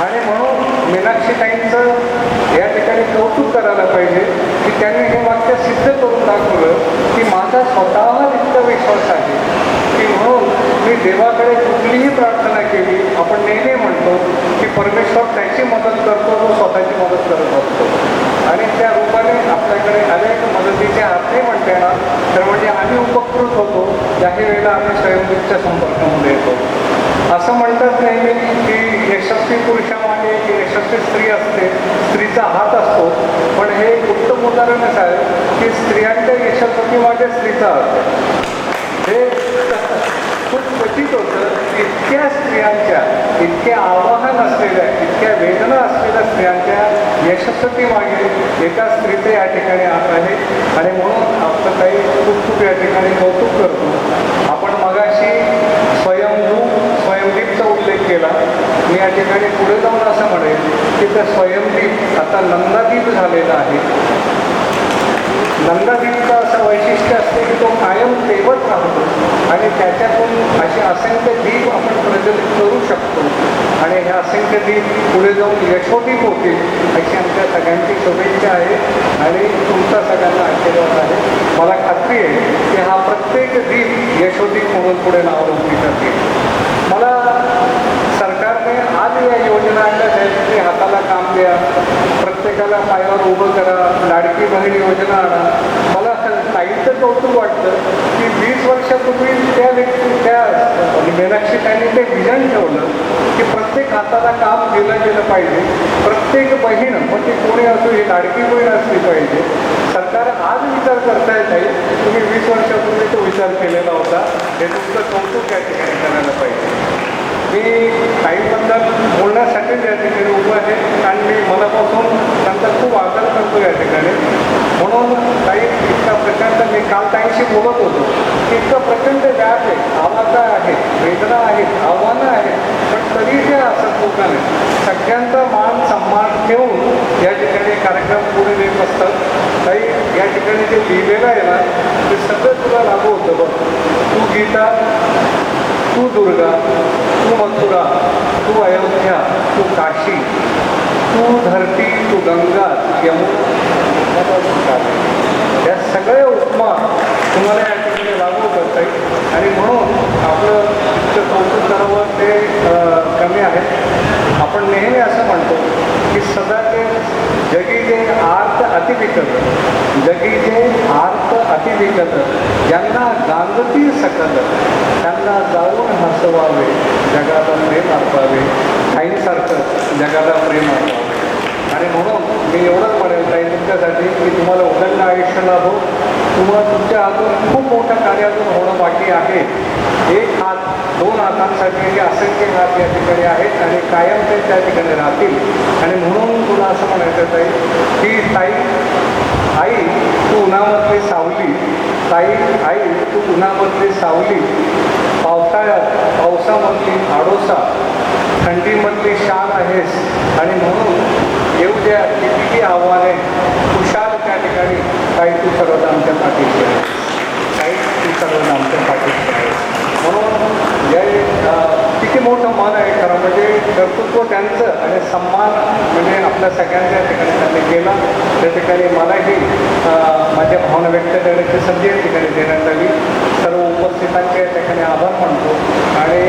आणि म्हणून मीनाक्षी ताईंचं या ठिकाणी कौतुक करायला पाहिजे की त्यांनी हे वाक्य सिद्ध करून दाखवलं की माझा स्वतःवर इतका विश्वास आहे की म्हणून मी देवाकडे कुठलीही प्रार्थना केली, आपण नेहमी म्हणतो की परमेश्वर त्याची मदत करतो जो स्वतःची मदत करत असतो. आणि त्या रूपाने आपल्याकडे अनेक मदतीचे हात नाही म्हणता येणार, तर म्हणजे आम्ही उपकृत होतो. त्याही वेळेला आम्ही स्वयंभूच्या संपर्कामध्ये येतो. असं म्हणतात नेहमी की यशस्वी पुरुषामागे एक यशस्वी स्त्री असते, स्त्रीचा हात असतो. पण हे एक उत्तम उदाहरणच आहे की स्त्रियांच्या यशस्वीमागे स्त्रीचा हात आहे. हे खूप क्वचित होतं. इतक्या स्त्रियांच्या, इतक्या आव्हान असलेल्या, इतक्या वेदना असलेल्या स्त्रियांच्या यशस्वी मागे एका स्त्रीचं या ठिकाणी हात आहे. आणि म्हणून आपलं काही खूप खूप या ठिकाणी कौतुक करतो. आपण मगाशी स्वयंदीपचा उल्लेख केला. मी या ठिकाणी पुढे जाऊन असं म्हणेन की त्या स्वयंदीप आता नंदादीप झालेला आहे. नंदादीपचं असं वैशिष्ट्य असते की तो कायम तेवत राहतो आणि त्याच्यातून असे असंख्य दीप आपण प्रज्वलित करू शकतो. आणि हे असंख्य दीप पुढे जाऊन यशोदीप होतील अशी आमच्या सगळ्यांची शुभेच्छा आहे आणि तुमचा सगळ्यांना आशीर्वाद आहे. मला खात्री आहे की हा प्रत्येक दीप यशोदीप म्हणून पुढे नावलौकिक करतील. मला सरकारने आज या योजना आणल्या आहेत की हाताला काम द्या, प्रत्येकाला पायावर उभं करा, लाडकी बहीण योजना आणा. मला ताईंचं कौतुक वाटतं की 20 वर्षापूर्वी त्या मीनाक्षी ताईंनी ते विजन ठेवलं की प्रत्येक हाताला काम दिलं गेलं पाहिजे. प्रत्येक बहीण, मग ती कोणी असो, ही लाडकी बहीण असली पाहिजे. सरकार आज विचार करतायत नाही, तुम्ही 20 वर्षापूर्वी तो विचार केलेला होता. हे तुमचं कौतुक या ठिकाणी करायला पाहिजे. मी ताईबद्दल बोलण्यासाठीच या ठिकाणी उभं आहे आणि मी मनापासून त्यांचा खूप आदर करतो या ठिकाणी. म्हणून ताई इतका प्रचंड, मी काल ताईशी बोलत होतो, इतकं प्रचंड व्याप आहे, आवाज आहे, वेदना आहेत, आव्हानं आहेत, पण तरी ते असं लोकांनी सगळ्यांचा मान सन्मान ठेवून या ठिकाणी कार्यक्रम पुढे नेत असतात. ताई या ठिकाणी जे लिहिलेलं आहे ना ते सगळं तुला लागू होतं बघ. तू गीता, तू दुर्गा, तू मथुरा, तू अयोध्या, तू काशी, तू धरती, तू गंगा, यमुना, या सगळ्या उपमा तुम्हाला या ठिकाणी लागू करता येईल. आणि म्हणून आपलं इतकं कौतुक करावं ते कमी आहे. आपण नेहमी असं म्हणतो की सदा ते जगी जे आर्त अतिविकत, जगी जे आर्त अतिविकत, ज्यांना गांगती सकल, त्यांना जाऊन हसवावे, जगाला प्रेम अर्पावे, आईसारखं जगाला प्रेम अर्पावे. आणि म्हणून मी एवढंच म्हणेल ताई तुमच्यासाठी की तुम्हाला उदंड आयुष्य लाभो. तुम्हाला तुमच्या हातून खूप मोठं कार्य अजून होणं बाकी आहे. एक हात, दोन हातांसाठी हे असंख्य हात या ठिकाणी आहेत आणि कायम ते त्या ठिकाणी राहतील. आणि म्हणून तुला असं म्हणायचं ताई की ताई, आई तू उन्हामधली सावली, ताई आई तू उन्हामधली सावली, पावसाळ्यात पावसामधली आडोसा, थंडीमधली शाल आहेस. आणि म्हणून येऊ द्या कितीही आव्हाने, खुशाल त्या ठिकाणी काही तू सर्वदा आमच्या पाठीशी आहे, काही तू सर्वदा आमच्या पाठीशी आहे. म्हणून या किती मोठं मन आहे खरं म्हणजे कर्तृत्व त्यांचं आणि सन्मान म्हणजे आपल्या सगळ्यांच्या ठिकाणी त्यांनी केला. त्या ठिकाणी मलाही माझ्या भावना व्यक्त करण्याची संधी या ठिकाणी देण्यात आली. सर्व उपस्थितांचे या ठिकाणी आभार मानतो. आणि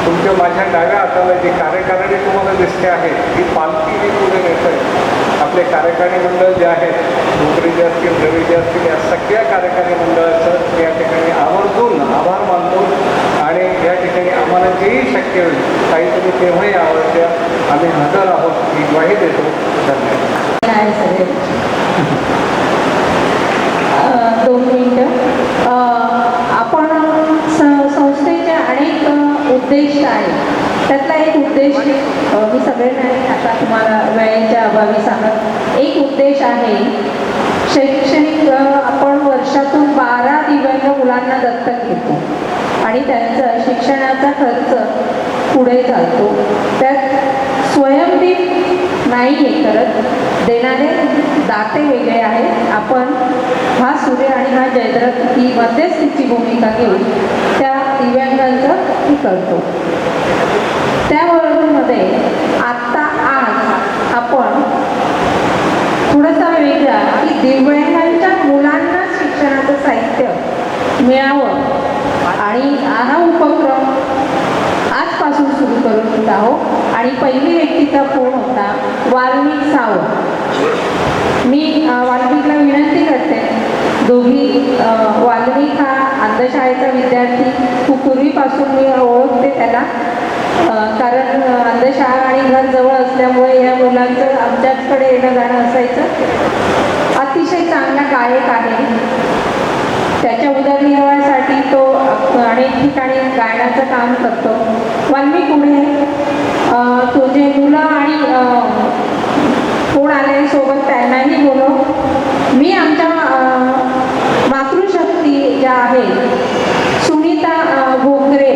तुमच्या माझ्या डाव्या हाताला जी कार्यकारिणी तुम्हाला दिसते आहे ही पालखी ही पुढे नेत आहे. आपले कार्यकारी मंडळ जे आहेत, नोकरी जे असतील, रवी जे असतील, या सगळ्या कार्यकारी मंडळाचं मी या ठिकाणी आवर्जून आभार मानतो. आणि या ठिकाणी आम्हाला जेही शक्य होईल काही तुम्ही तेव्हाही आवडत्या आम्ही हजर आहोत ही ग्वाही देतो. धन्यवाद. आहे सगळे 2 मिनिटं. आपण संस्थेचे अनेक उद्देश आहेत. त्यातला एक उद्देश मी सगळे नाही आता तुम्हाला वेळेच्या अभावी सांगत. एक उद्देश आहे शैक्षणिक. आपण वर्षातून 12 दिव्यांग मुलांना दत्तक घेतो आणि त्यांचं शिक्षणाचा खर्च पुढे चालतो. त्यात स्वयंदीप नाही आहे करत, देणारे दाते वेगळे आहेत. आपण हा सूर्य आणि हा जयद्रथ ही मध्यस्थीची भूमिका घेऊन त्या दिव्यांगांचं ही करतो. त्याबरोबरमध्ये आत्ता आज आपण थोडासा वेगळा की दिव्यांगांच्या मुलांना शिक्षणाचं साहित्य मिळावं आणि हा उपक्रम आजपासून सुरू करत आहोत. आणि पहिली व्यक्तीचा फोन होता वाल्मिक सावंत. मी वाल्मिकला विनंती करते, दोघी वाल्मिक हा अंधशाळेचा विद्यार्थी खूप पूर्वीपासून मी ओळखते त्याला, कारण अंधशाळा आणि घर जवळ असल्यामुळे या मुलांचं आमच्याकडे येणं जाणं असायचं. अतिशय चांगला गायक आहे. त्याच्या उदरनिर्वाहासाठी तो अनेक ठिकाणी गायनाचं काम करतो. वाल्मिक पुढे तुझे मुलं आणि कोण आले सोबत त्यांनाही बोलव. मी आमच्या मातृशक्ती ज्या आहेत सुनीता भोकरे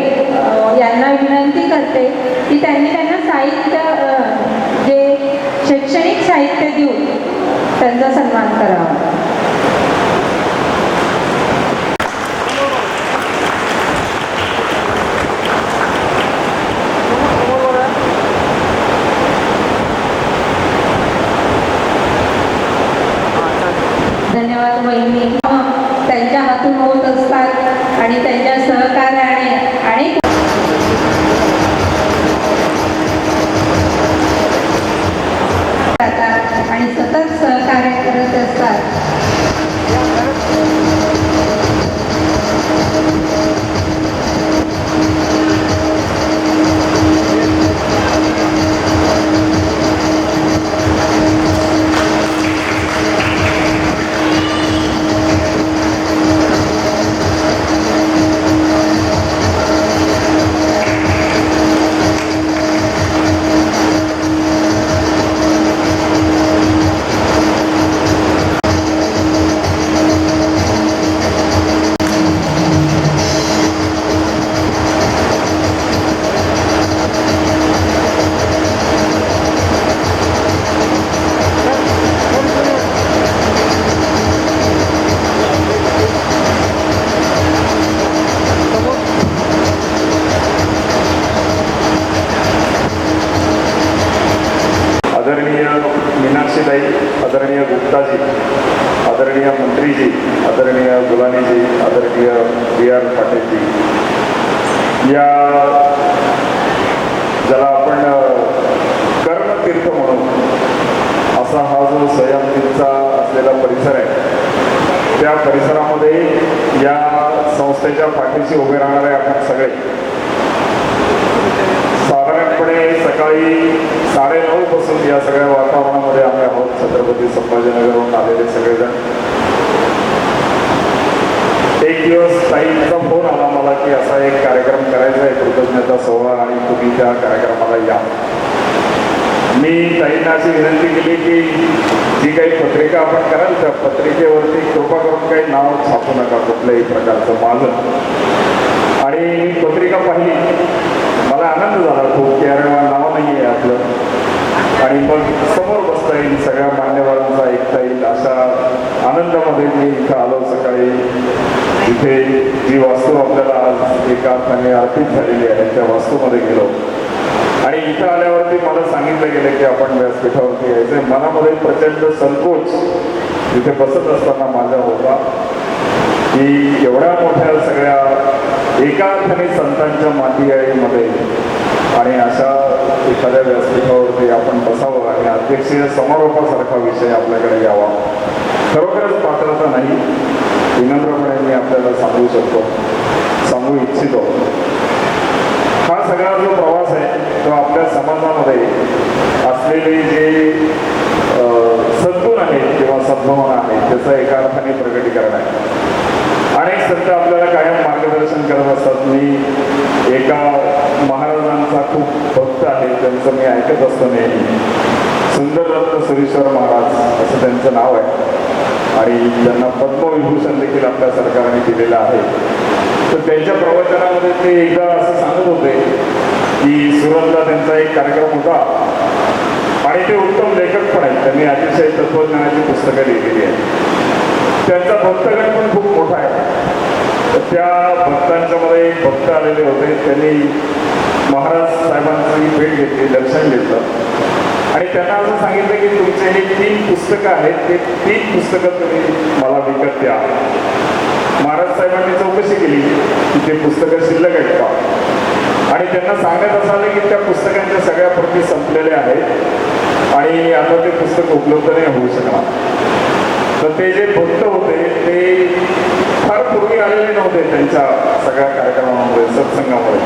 यांना विनंती करते की त्यांना साहित्य जे शैक्षणिक साहित्य देऊन त्यांचा सन्मान करावा. धन्यवाद वहिनी. त्यांच्या हातून होत असतात आणि त्यांच्या सहकार्याने अनेक आणि सतत सहकार्य करत असतात. मीनाक्षीताई, आदरणीय गुप्ताजी, आदरणीय मंत्रीजी, आदरणीय गुलानीजी, आदरणीय B.R. पाटीलजी, या ज्याला आपण कर्मतीर्थ म्हणून असा हा जो सह्याद्रीचा असलेला परिसर आहे, त्या परिसरामध्ये या संस्थेच्या पाठीशी उभे राहणारे आपण सगळे साधारणपणे सकाळी 9:30 पासून या सगळ्या वातावरणामध्ये आम्ही आहोत. छत्रपती संभाजीनगरहून आलेले सगळेजण. एक दिवस ताईंचा फोन आला मला की असा एक कार्यक्रम करायचा आहे, कृतज्ञता सोहळा, आणि तुम्ही त्या कार्यक्रमाला या. मी ताईंना अशी विनंती केली की जी काही पत्रिका आपण कराल त्या पत्रिकेवरती कृपा करून काही नाव छापू नका कुठल्याही प्रकारचं माझं. आणि मी पत्रिका पाहिली, मला आनंद झाला खूप की अरे नाव नाही आहे आपलं, आणि मग समोर बसता येईल, सगळ्या मान्यवरांचा ऐकता येईल, अशा आनंदामध्ये मी इथं आलो. सकाळी जिथे जी वास्तू आपल्याला आज एका अर्थाने अर्पित झालेली आहे त्या वास्तूमध्ये गेलो, आणि इथं आल्यावरती मला सांगितलं गेलं की आपण व्यासपीठावरती यायचं. मनामध्ये प्रचंड संकोच तिथे बसत असताना माझा होता की एवढ्या मोठ्या सगळ्या एका अर्थाने संतांच्या मातीमध्ये आणि अशा एखाद्या व्यासपीठावरती आपण बसावं आणि अध्यक्षीय समारोपासारखा विषय आपल्याकडे यावा. खरोखरच पात्रता नाही, विनम्रपणे मी आपल्याला सांगू शकतो, सांगू इच्छितो. हा सगळा जो प्रवास आहे तो आपल्या समाजामध्ये असलेले जे सद्गुण आहेत किंवा सद्भावना आहेत त्याचं एका अर्थाने प्रकटीकरण आहे. अनेक संत आपल्याला कायम मार्गदर्शन करत असतात. मी एका महाराजांचा खूप भक्त आहे, त्यांचं मी ऐकत असतो नेहमी. सुंदरदत्त सुरेश्वर महाराज असं त्यांचं नाव आहे, आणि त्यांना पद्मविभूषण देखील आपल्या सरकारने दिलेलं आहे. तर त्यांच्या प्रवचनामध्ये ते एकदा असं सांगत होते की सुरतला त्यांचा एक कार्यक्रम होता, आणि ते उत्तम लेखक पण आहेत. त्यांनी अतिशय तत्वज्ञानाची पुस्तकं लिहिलेली आहेत. त्यांचा भक्तगण पण खूप मोठा आहे. तर त्या भक्तांच्यामध्ये एक भक्त आलेले होते. त्यांनी महाराज साहेबांची भेट घेतली, दर्शन घेतलं, आणि त्यांना असं सांगितलं की तुमचे हे 3 पुस्तकं आहेत, ते 3 पुस्तकं तुम्ही मला विकत द्या. महाराज साहेबांनी चौकशी केली की ते पुस्तकं शिल्लक आहेत का, आणि त्यांना सांगत असाले की त्या पुस्तकांच्या सगळ्या प्रती संपलेल्या आहेत आणि आता ते पुस्तक उपलब्ध नाही होऊ शकणार. तर ते जे भक्त होते ते फार पूर्वी आलेले नव्हते त्यांच्या सगळ्या कार्यक्रमामध्ये, सत्संगामध्ये,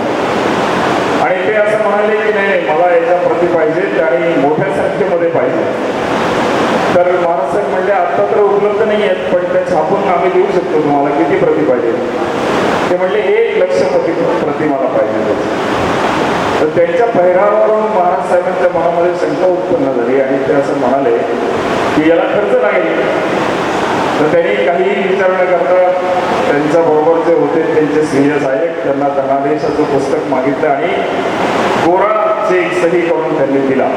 आणि ते असं म्हणाले की नाही मला याच्या प्रती पाहिजेत आणि मोठ्या संख्येमध्ये पाहिजे. तर महाराज साहेब म्हणले आत्ता तर उपलब्ध नाही आहेत, पण त्या छापून आम्ही देऊ शकतो तुम्हाला, किती प्रती पाहिजे. ते म्हणले 1 लक्ष प्रती मला पाहिजे. तर त्यांच्या पहिरावावरून महाराज साहेबांच्या मनामध्ये शंका उत्पन्न झाली, आणि ते असं म्हणाले की याला खर्च लागेल. तर त्यांनी काहीही विचार न करता त्यांच्याबरोबर जे होते त्यांचे सिनियर सहाय्यक त्यांना धनादेशाचं पुस्तक मागितलं आणि कोरा चेक सही करून त्यांनी दिला.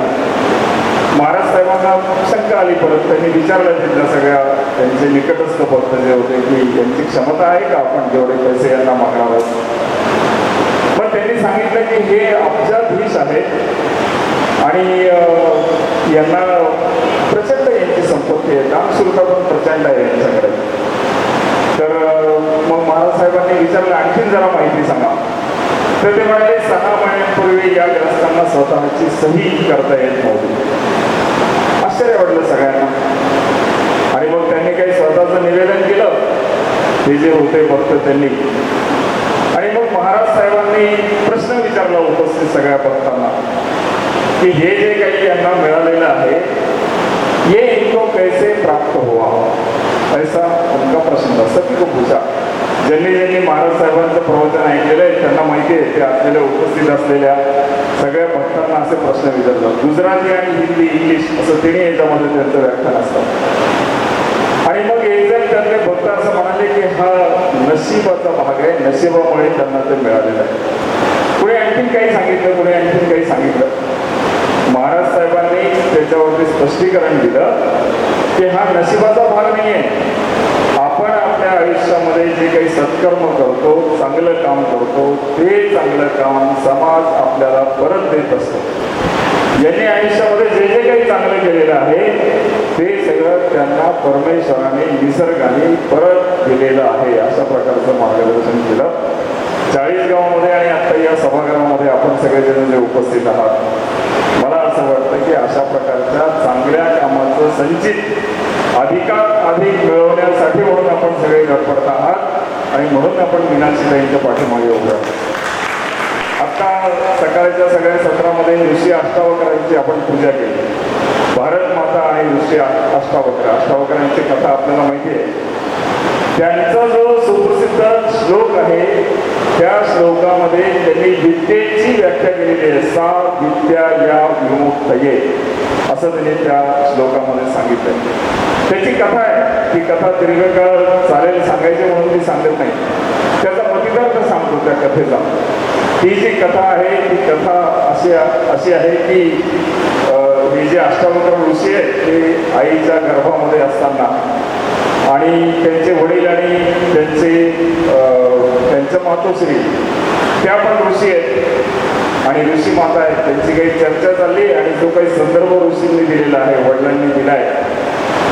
महाराज साहेबांना शंका आली, परत त्यांनी विचारलं तिथल्या सगळ्या त्यांचे निकटस्थ भक्त जे होते की यांची क्षमता आहे का आपण जेवढे पैसे यांना मागणार आहोत. पण त्यांनी सांगितलं की हे अब्जाधीश आहेत आणि यांना प्रचंड यांची संपत्ती आहे, दानशुल्क पण प्रचंड आहे यांच्याकडे. तर मग महाराज साहेबांनी विचारलं आणखीन जरा माहिती सांगा. तर ते म्हणाले 6 महिन्यांपूर्वी या ग्रस्तांना स्वतःची सही करता येत नव्हती. आश्चर्य वाटलं सगळ्यांना, आणि मग त्यांनी काही स्वतःचं निवेदन केलं, ते जे होते भक्त त्यांनी, आणि मग महाराज साहेबांनी प्रश्न विचारला उपस्थित सगळ्या भक्तांना कि हे जे काही यांना मिळालेलं आहे ये इनको कैसे प्राप्त हुआ, ऐसा उनका प्रश्न था. सभी को पूछा. ज्यांनी ज्यांनी महाराज साहेबांचं प्रवचन ऐकलेलं आहे त्यांना माहिती आहे, ते असलेल्या उपस्थित असलेल्या सगळ्या भक्तांना असे प्रश्न विचारतात. गुजराती आणि हिंदी, इंग्लिश असं तिन्ही याच्यामध्ये त्यांचं व्याख्यान असतं. आणि मग एकजण त्यातले भक्त असं म्हणाले की हा नशिबाचा भाग आहे, नशिबामुळे त्यांना ते मिळालेलं आहे. कुणी आणखीन काही सांगितलं, कुणी आणखीन काही सांगितलं. महाराज साहेबांनी त्याच्यावरती स्पष्टीकरण दिलं की हा नशिबाचा भाग नाही आहे. आपण आपल्या आयुष्यामध्ये जे काही सत्कर्म करतो, चांगलं काम करतो, ते चांगलं काम समाज आपल्याला परत देत असतो. यांनी आयुष्यामध्ये जे जे काही चांगलं केलेलं आहे ते सगळं त्यांना परमेश्वराने निसर्गाने परत दिलेलं आहे. अशा प्रकारचं मार्गदर्शन केलं. 40 गावामध्ये आणि आता या सभागृहामध्ये आपण सगळेजण जे उपस्थित आहात, मला असं वाटतं की अशा प्रकारच्या चांगल्या कामाचं संचित अधिकाधिक मिळवण्यासाठी म्हणून आपण सगळे धडपडत आहात आणि म्हणून आपण मीनाक्षीताईंच्या पाठीमागे उभे आहोत. आता सकाळच्या सगळ्या सत्रामध्ये ऋषी अष्टावक्रांची आपण पूजा केली. भारत माता आणि ऋषी अष्टावक्रांची कथा आपल्याला माहिती आहे. त्यांचा जो सुप्रसिद्ध श्लोक आहे त्या श्लोकामध्ये त्यांनी विद्येची व्याख्या केलेली आहे. सा विद्या या विमुक्तये असं त्यांनी त्या श्लोकामध्ये सांगितलं. त्याची कथा आहे. ती कथा दीर्घकाळ चालेल सांगायची म्हणून मी सांगत नाही. त्याचा प्रतिदर्थ सांगतो त्या कथेचा. ही जी कथा आहे ती कथा अशी आहे की हे जे अष्टावक्र ऋषी आहेत ते आईच्या गर्भामध्ये असताना आणि त्यांचे वडील आणि त्यांचं मातोश्री त्या पण ऋषी आहेत आणि ऋषी माता आहेत. त्यांची काही चर्चा चालली आणि जो काही संदर्भ ऋषींनी दिलेला आहे, वडिलांनी दिला आहे,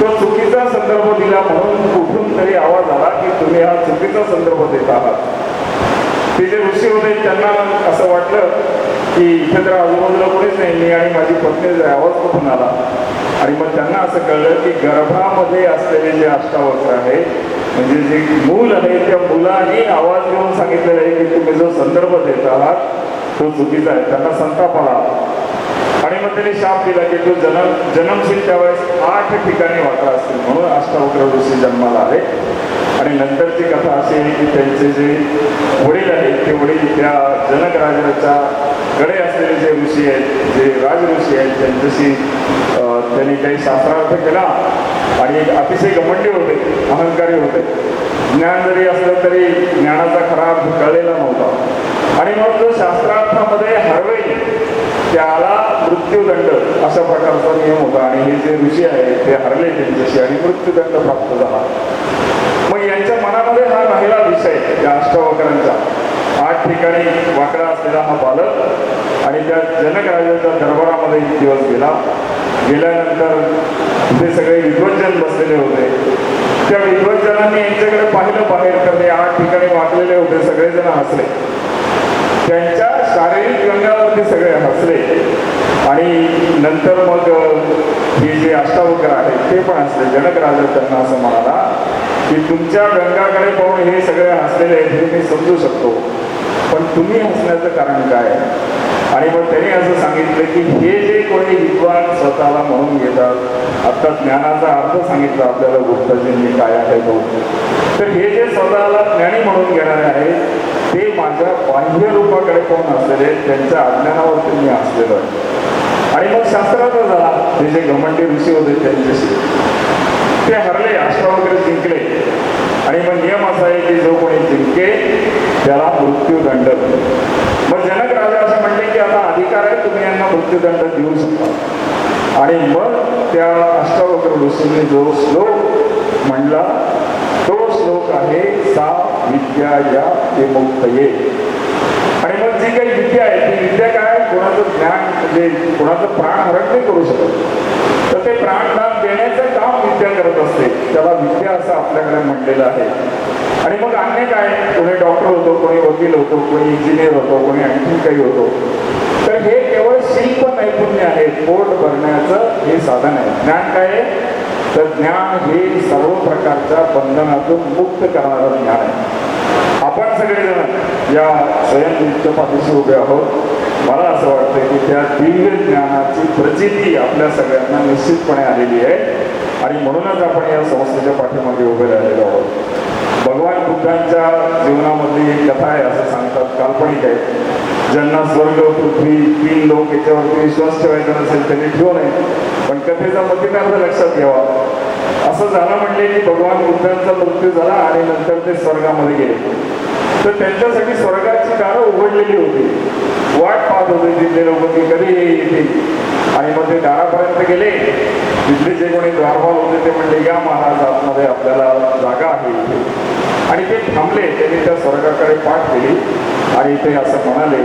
तो चुकीचा संदर्भ दिला म्हणून कुठून तरी आवाज आला की तुम्ही हा चुकीचा संदर्भ देत आहात. ते जे ऋषी होते त्यांना असं वाटलं की इथे तर आजूबाजूला कोणीच नाही, मी आणि माझी पत्नी आवाज कुठून आला. आणि मग त्यांना असं कळलं की गर्भामध्ये असलेले जे अष्टावक्र आहे म्हणजे जे मूल आहे त्या मुलाने आवाज घेऊन सांगितलेलं आहे की तुम्ही जो संदर्भ देत आहात तो चुकीचा आहे. त्यांना संताप आला आणि मग त्यांनी शाप दिला की तो जन्मशील त्यावेळेस 8 ठिकाणी वाटा असतील म्हणून अष्टावक्र ऋषी जन्माला आले. आणि नंतरची कथा अशी आहे की त्यांचे जे वडील आहेत ते वडील त्या जनक राजाच्या कडे असलेले जे ऋषी आहेत, जे राजऋषी आहेत, त्यांच्याशी त्यांनी काही शास्त्रार्थ केला आणि अतिशय घमंडी होते, अहंकारी होते. ज्ञान जरी असलं तरी ज्ञानाचा खरा अर्थ कळलेला नव्हता. आणि मग जो शास्त्रार्थामध्ये हरवेल त्याला मृत्यूदंड अशा प्रकारचा नियम होता. आणि हे जे ऋषी आहेत ते हरले त्यांच्याशी आणि मृत्यूदंड प्राप्त झाला. मग यांच्या मनामध्ये हा राहिला विषय त्या अष्टावक्रांचा. 8 ठिकाणी वाकडा असलेला हा बालक आणि त्या जनक राजाच्या दरबारामध्ये एक दिवस गेल्यानंतर ते सगळे विद्वज्जन बसलेले होते. त्या विद्वज्जनांनी यांच्याकडे पाहिलं बाहेर तर ते 8 ठिकाणी वाकलेले होते. सगळेजण हसले. त्यांच्या शारीरिक रंगावरती सगळे हसले आणि नंतर मग हे जे अष्टावक्र आहेत ते पण हसले. जनक राजा त्यांना असं म्हणाला की तुमच्या रंगाकडे पाहून हे सगळे हसलेले आहेत हे मी समजू शकतो, पण तुम्ही हसण्याचं कारण काय. आणि मग त्यांनी असं सांगितलं की हे जे कोणी विद्वान स्वतःला म्हणून घेतात, आता ज्ञानाचा अर्थ सांगितला आपल्याला गुप्तजींनी काय आहे तो, तर हे जे स्वतःला ज्ञानी म्हणून घेणारे आहेत ते माझ्या बाह्य रूपाकडे पाहून हसलेले, त्यांच्या अज्ञानावरती मी हसलेलो आहे. आणि मग शास्त्रार्थ झाला. हे जे घमंडी ऋषी होते त्यांच्याशी ते हरले, अष्टावक्र जिंकले. आणि मग नियम असा आहे की जो कोणी जिंके त्याला मृत्यूदंड. मग जनक राजा असं म्हणले की आता अधिकार आहे, तुम्ही यांना मृत्यूदंड देऊ शकता. आणि मग त्या अष्टावक्र ऋषींनी जो श्लोक म्हणला तो श्लोक आहे सा विद्या या विमुक्तये. आणि मग जी काही विद्या आहे ती विद्या काय, कोणाचं ज्ञान म्हणजे कोणाचं प्राण हरण नाही करू शकत, तर ते प्राणदान देण्याचं काम विद्या करत असते. त्याला विद्या असं आपल्याकडे म्हटलेलं आहे. आणि मग अन्य काय, कोणी डॉक्टर होतो, कोणी वकील होतो, कोणी इंजिनियर होतो, कोणी आणखी काही होतो. तर हे केवळ शिल्प नैपुण्य आहे, पोट भरण्याचं हे साधन आहे. ज्ञान काय आहे, तर ज्ञान हे सर्व प्रकारच्या बंधनातून मुक्त करणारं ज्ञान आहे. आपण सगळेजण या स्वयंनिष्ठ पाठीशी उभे आहोत. मला असं वाटतं की त्या दिव्य ज्ञानाची प्रचिती आपल्या सगळ्यांना निश्चितपणे आलेली आहे आणि म्हणूनच आपण या संस्थेच्या पाठीमागे उभे राहिलेलो आहोत. भगवान बुद्धांच्या जीवनामधली एक कथा आहे असं सांगतात, काल्पनिक आहे. ज्यांना स्वर्ग पृथ्वी 3 लोक याच्यावरती विश्वास ठेवायचा नसेल त्यांनी ठेवू नये, पण कथेचा मतितार्थ लक्षात घ्यावा. असं झालं म्हणले की भगवान बुद्धांचा मृत्यू झाला आणि नंतर ते स्वर्गामध्ये गेले. तर त्यांच्यासाठी स्वर्गाची दारं उघडलेली होती, वाट पाहत होते तिथले लोक की कधी येतील. आणि मग ते दारापर्यंत गेले. तिथले जे कोणी द्वारपाल होते ते म्हणले या महाराज आतमध्ये आपल्याला जागा आहे. आणि ते थांबले. त्यांनी त्या स्वर्गाकडे पाठ केली आणि ते असं म्हणाले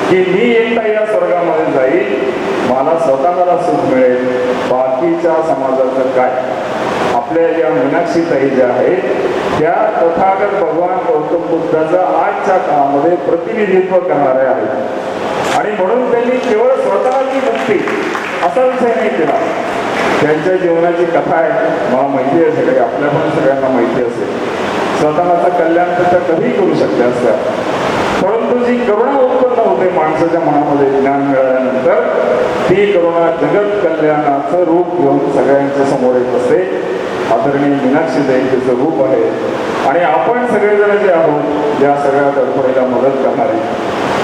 की मी एकटा या स्वर्गामध्ये जाईल, मला स्वतःला सुख मिळेल, बाकीच्या समाजाचं काय. आपल्या या मीनाक्षीताई ज्या आहेत त्या तथागत भगवान गौतम बुद्धाचं आजच्या काळामध्ये प्रतिनिधित्व करणाऱ्या आहेत. आणि म्हणून त्यांनी केवळ स्वतःची मुक्ती असा विषय नाही केला. त्यांच्या जीवनाची कथा आहे, मला माहिती आहे, सगळे आपल्या पण सगळ्यांना माहिती असेल. स्वतःचं कल्याण तर कधीही करू शकते असल्या, परंतु जी करुणा उत्पन्न होते माणसाच्या मनामध्ये ज्ञान मिळाल्यानंतर, ती करुणा जगत कल्याणाचं रूप घेऊन सगळ्यांच्या समोर येत असते. आदरणीय मीनाक्षीताई तिचं रूप आहे. आणि आपण सगळेजण जे आहोत, ज्या सगळ्या तडफडीला मदत करणारे,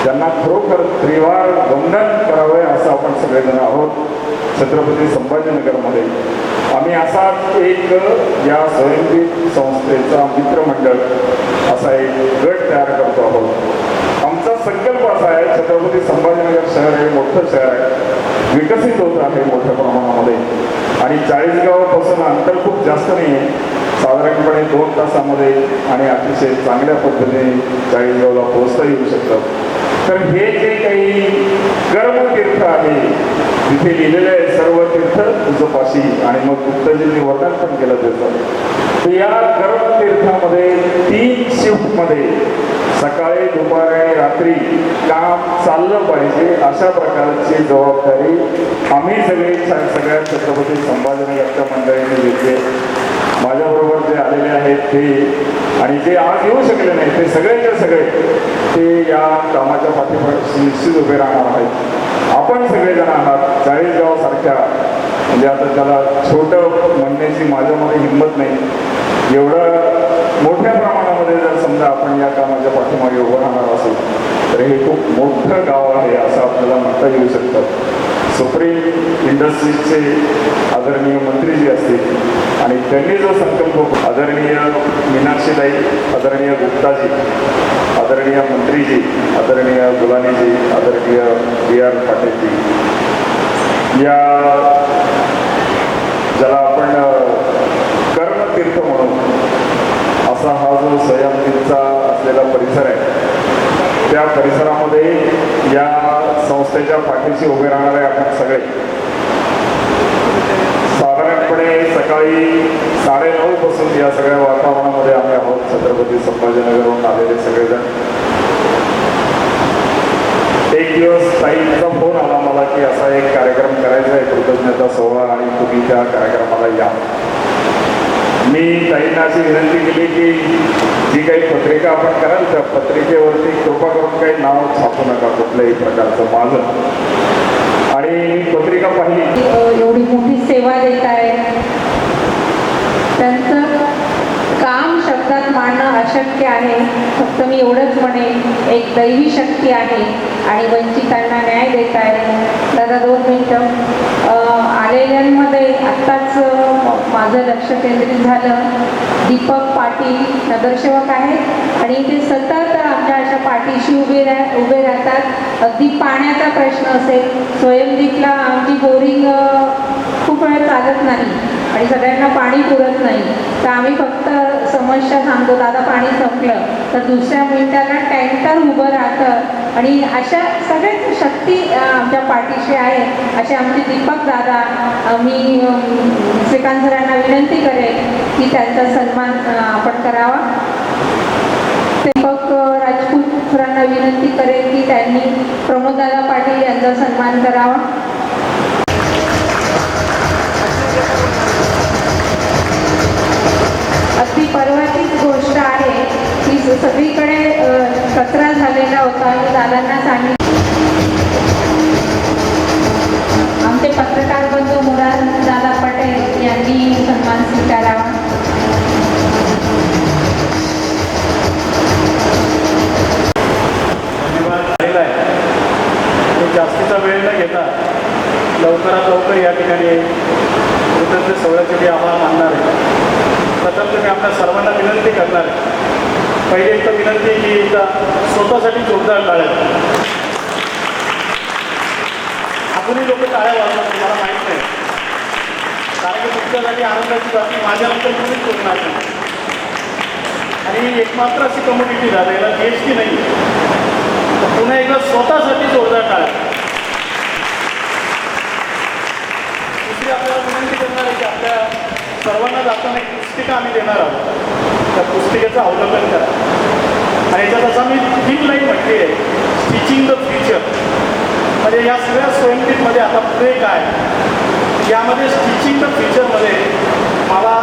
त्यांना खरोखर त्रिवार वंदन करावे असं आपण सगळेजण आहोत. छत्रपती संभाजीनगरमध्ये आम्ही असाच एक या स्वयंसेवी संस्थेचा मित्रमंडळ असा एक गट तयार करतो आहोत. आमचा संकल्प असा आहे, छत्रपती संभाजीनगर शहर हे मोठं शहर आहे, विकसित होत आहे मोठ्या प्रमाणामध्ये. आणि 40 गावापासून अंतर खूप जास्त नाही आहे, साधारणपणे 2 तासामध्ये आणि अतिशय चांगल्या पद्धतीने 40 गावाला पोहोचता येऊ शकतं. तर हे जे काही कर्मतीर्थ आहे, तिथे लिहिलेलं आहे सर्व तीर्थ तुझं पाशी, आणि मग गुप्तजींनी वर्णन पण केलं त्याचं. तर या कर्मतीर्थामध्ये 3 शिफ्टमध्ये सकाळी, दुपारी आणि रात्री काम चाललं पाहिजे अशा प्रकारची जबाबदारी आम्ही सगळ्या छत्रपती संभाजीनगरच्या मंडळींनी घेतली. माझ्याबरोबर जे आलेले आहेत ते आणि जे आज येऊ शकले नाही ते सगळेच्या सगळे ते या कामाच्या पाठीपाठी निश्चित उभे राहणार आहेत. आपण सगळेजण आहात. 40 गावासारख्या म्हणजे आता त्याला छोटं म्हणण्याची माझ्यामध्ये हिंमत नाही, एवढं मोठ्या प्रमाणामध्ये जर समजा आपण या कामाच्या पाठीमागे उभं राहणार असेल तर हे खूप मोठं गाव आहे असं आपल्याला म्हणता येऊ शकतं. सुप्रीम इंडस्ट्रीजचे आदरणीय मंत्रीजी असतील आणि त्यांनी जो संकल्प, आदरणीय मीनाक्षीताई, आदरणीय गुप्ताजी, आदरणीय मंत्रीजी, आदरणीय गुलानीजी, आदरणीय B.R. पाटीलजी, या ज्याला आपण कर्मतीर्थ म्हणून असा हा जो स्वयंतीर्था असलेला परिसर आहे, त्या परिसरामध्ये या संस्थेच्या पाठीशी उभे राहणारे आपण सगळे साधारणपणे सकाळी 9:30 पासून या सगळ्या वातावरणामध्ये आम्ही आहोत. छत्रपती संभाजीनगरहून आलेले सगळेजण. एक दिवस ताईंचा फोन आला मला की असा एक कार्यक्रम करायचा आहे, कृतज्ञता सोहळा, आणि तुम्ही त्या कार्यक्रमाला या. मी ताईंना अशी विनंती केली की जी काही पत्रिका आपण कराल त्या पत्रिकेवरती कृपा करून काही नाव छापू नका कुठल्याही प्रकारचं माझं. आणि पत्रिका पाहिली, एवढी मोठी सेवा देत आहे, त्यांचं काम शब्दात मांडणं अशक्य आहे. फक्त मी एवढंच म्हणेन, एक दैवी शक्ती आहे आणि वंचितांना न्याय देत आहे. दादा 2 मिनिटं. आलेल्यांमध्ये आत्ताच माझं लक्ष केंद्रित झालं. दीपक पाटील नगरसेवक आहेत आणि ते सतत आमच्या अशा पाठीशी उभे राहतात. अगदी पाण्याचा प्रश्न असेल, स्वयंदीपला आमची बोरिंग खूप वेळ चालत नाही आणि सगळ्यांना पाणी पुरत नाही, तर आम्ही फक्त समस्या सांगतो, दादा पाणी संपलं तर दुसऱ्या मिनिटाला टँकर उभं राहतं. आणि अशा सगळ्यात शक्ती आमच्या पाठीशी आहे असे आमचे दीपक दादा. मी श्रीकांत सरांना विनंती करेन की त्यांचा सन्मान आपण करावा. दीपक राजपूत सरांना विनंती करेन की त्यांनी प्रमोददादा पाटील यांचा सन्मान करावा. अगदी परवाचीच गोष्ट आहे की सगळीकडे कचरा झालेला होता. मी दादांना सांगितलं, आमचे पत्रकार बंधू मुराद दादा पटेल यांनी सन्मान स्वीकारावा. झालेला आहे आणि जास्तीचा वेळ न घेता लवकरात लवकर या ठिकाणी कृतज्ञ सोहळ्यासाठी आभार मानणार आहे. प्रथम मी आपल्या सर्वांना विनंती करणार आहे. पहिली एक तर विनंती की एकदा स्वतःसाठी जोरदार टाळ्या. आपणही लोक टाळ्या वाजवतात, मला माहीत नाही, कारण की तुमच्यासाठी आनंदाची बातमी माझ्यानंतर कोणीच बोलणार नाही. आणि एकमात्र अशी कम्युनिटी झाली, याला GST नाही, तर पुन्हा एकदा स्वतःसाठी जोरदार टाळ्या. दुसरी आपल्याला विनंती करणार आहे की आपल्या सर्वांना जाताना एक पुस्तिका आम्ही देणार आहोत. त्या पुस्तिकेचं अवलोकन करा आणि याच्यात असा मी 3 लाईन म्हटली आहे, स्टिचिंग द फ्युचर. म्हणजे या सगळ्या स्वयंकिटमध्ये आता पुढे काय, यामध्ये स्टिचिंग द फ्युचरमध्ये मला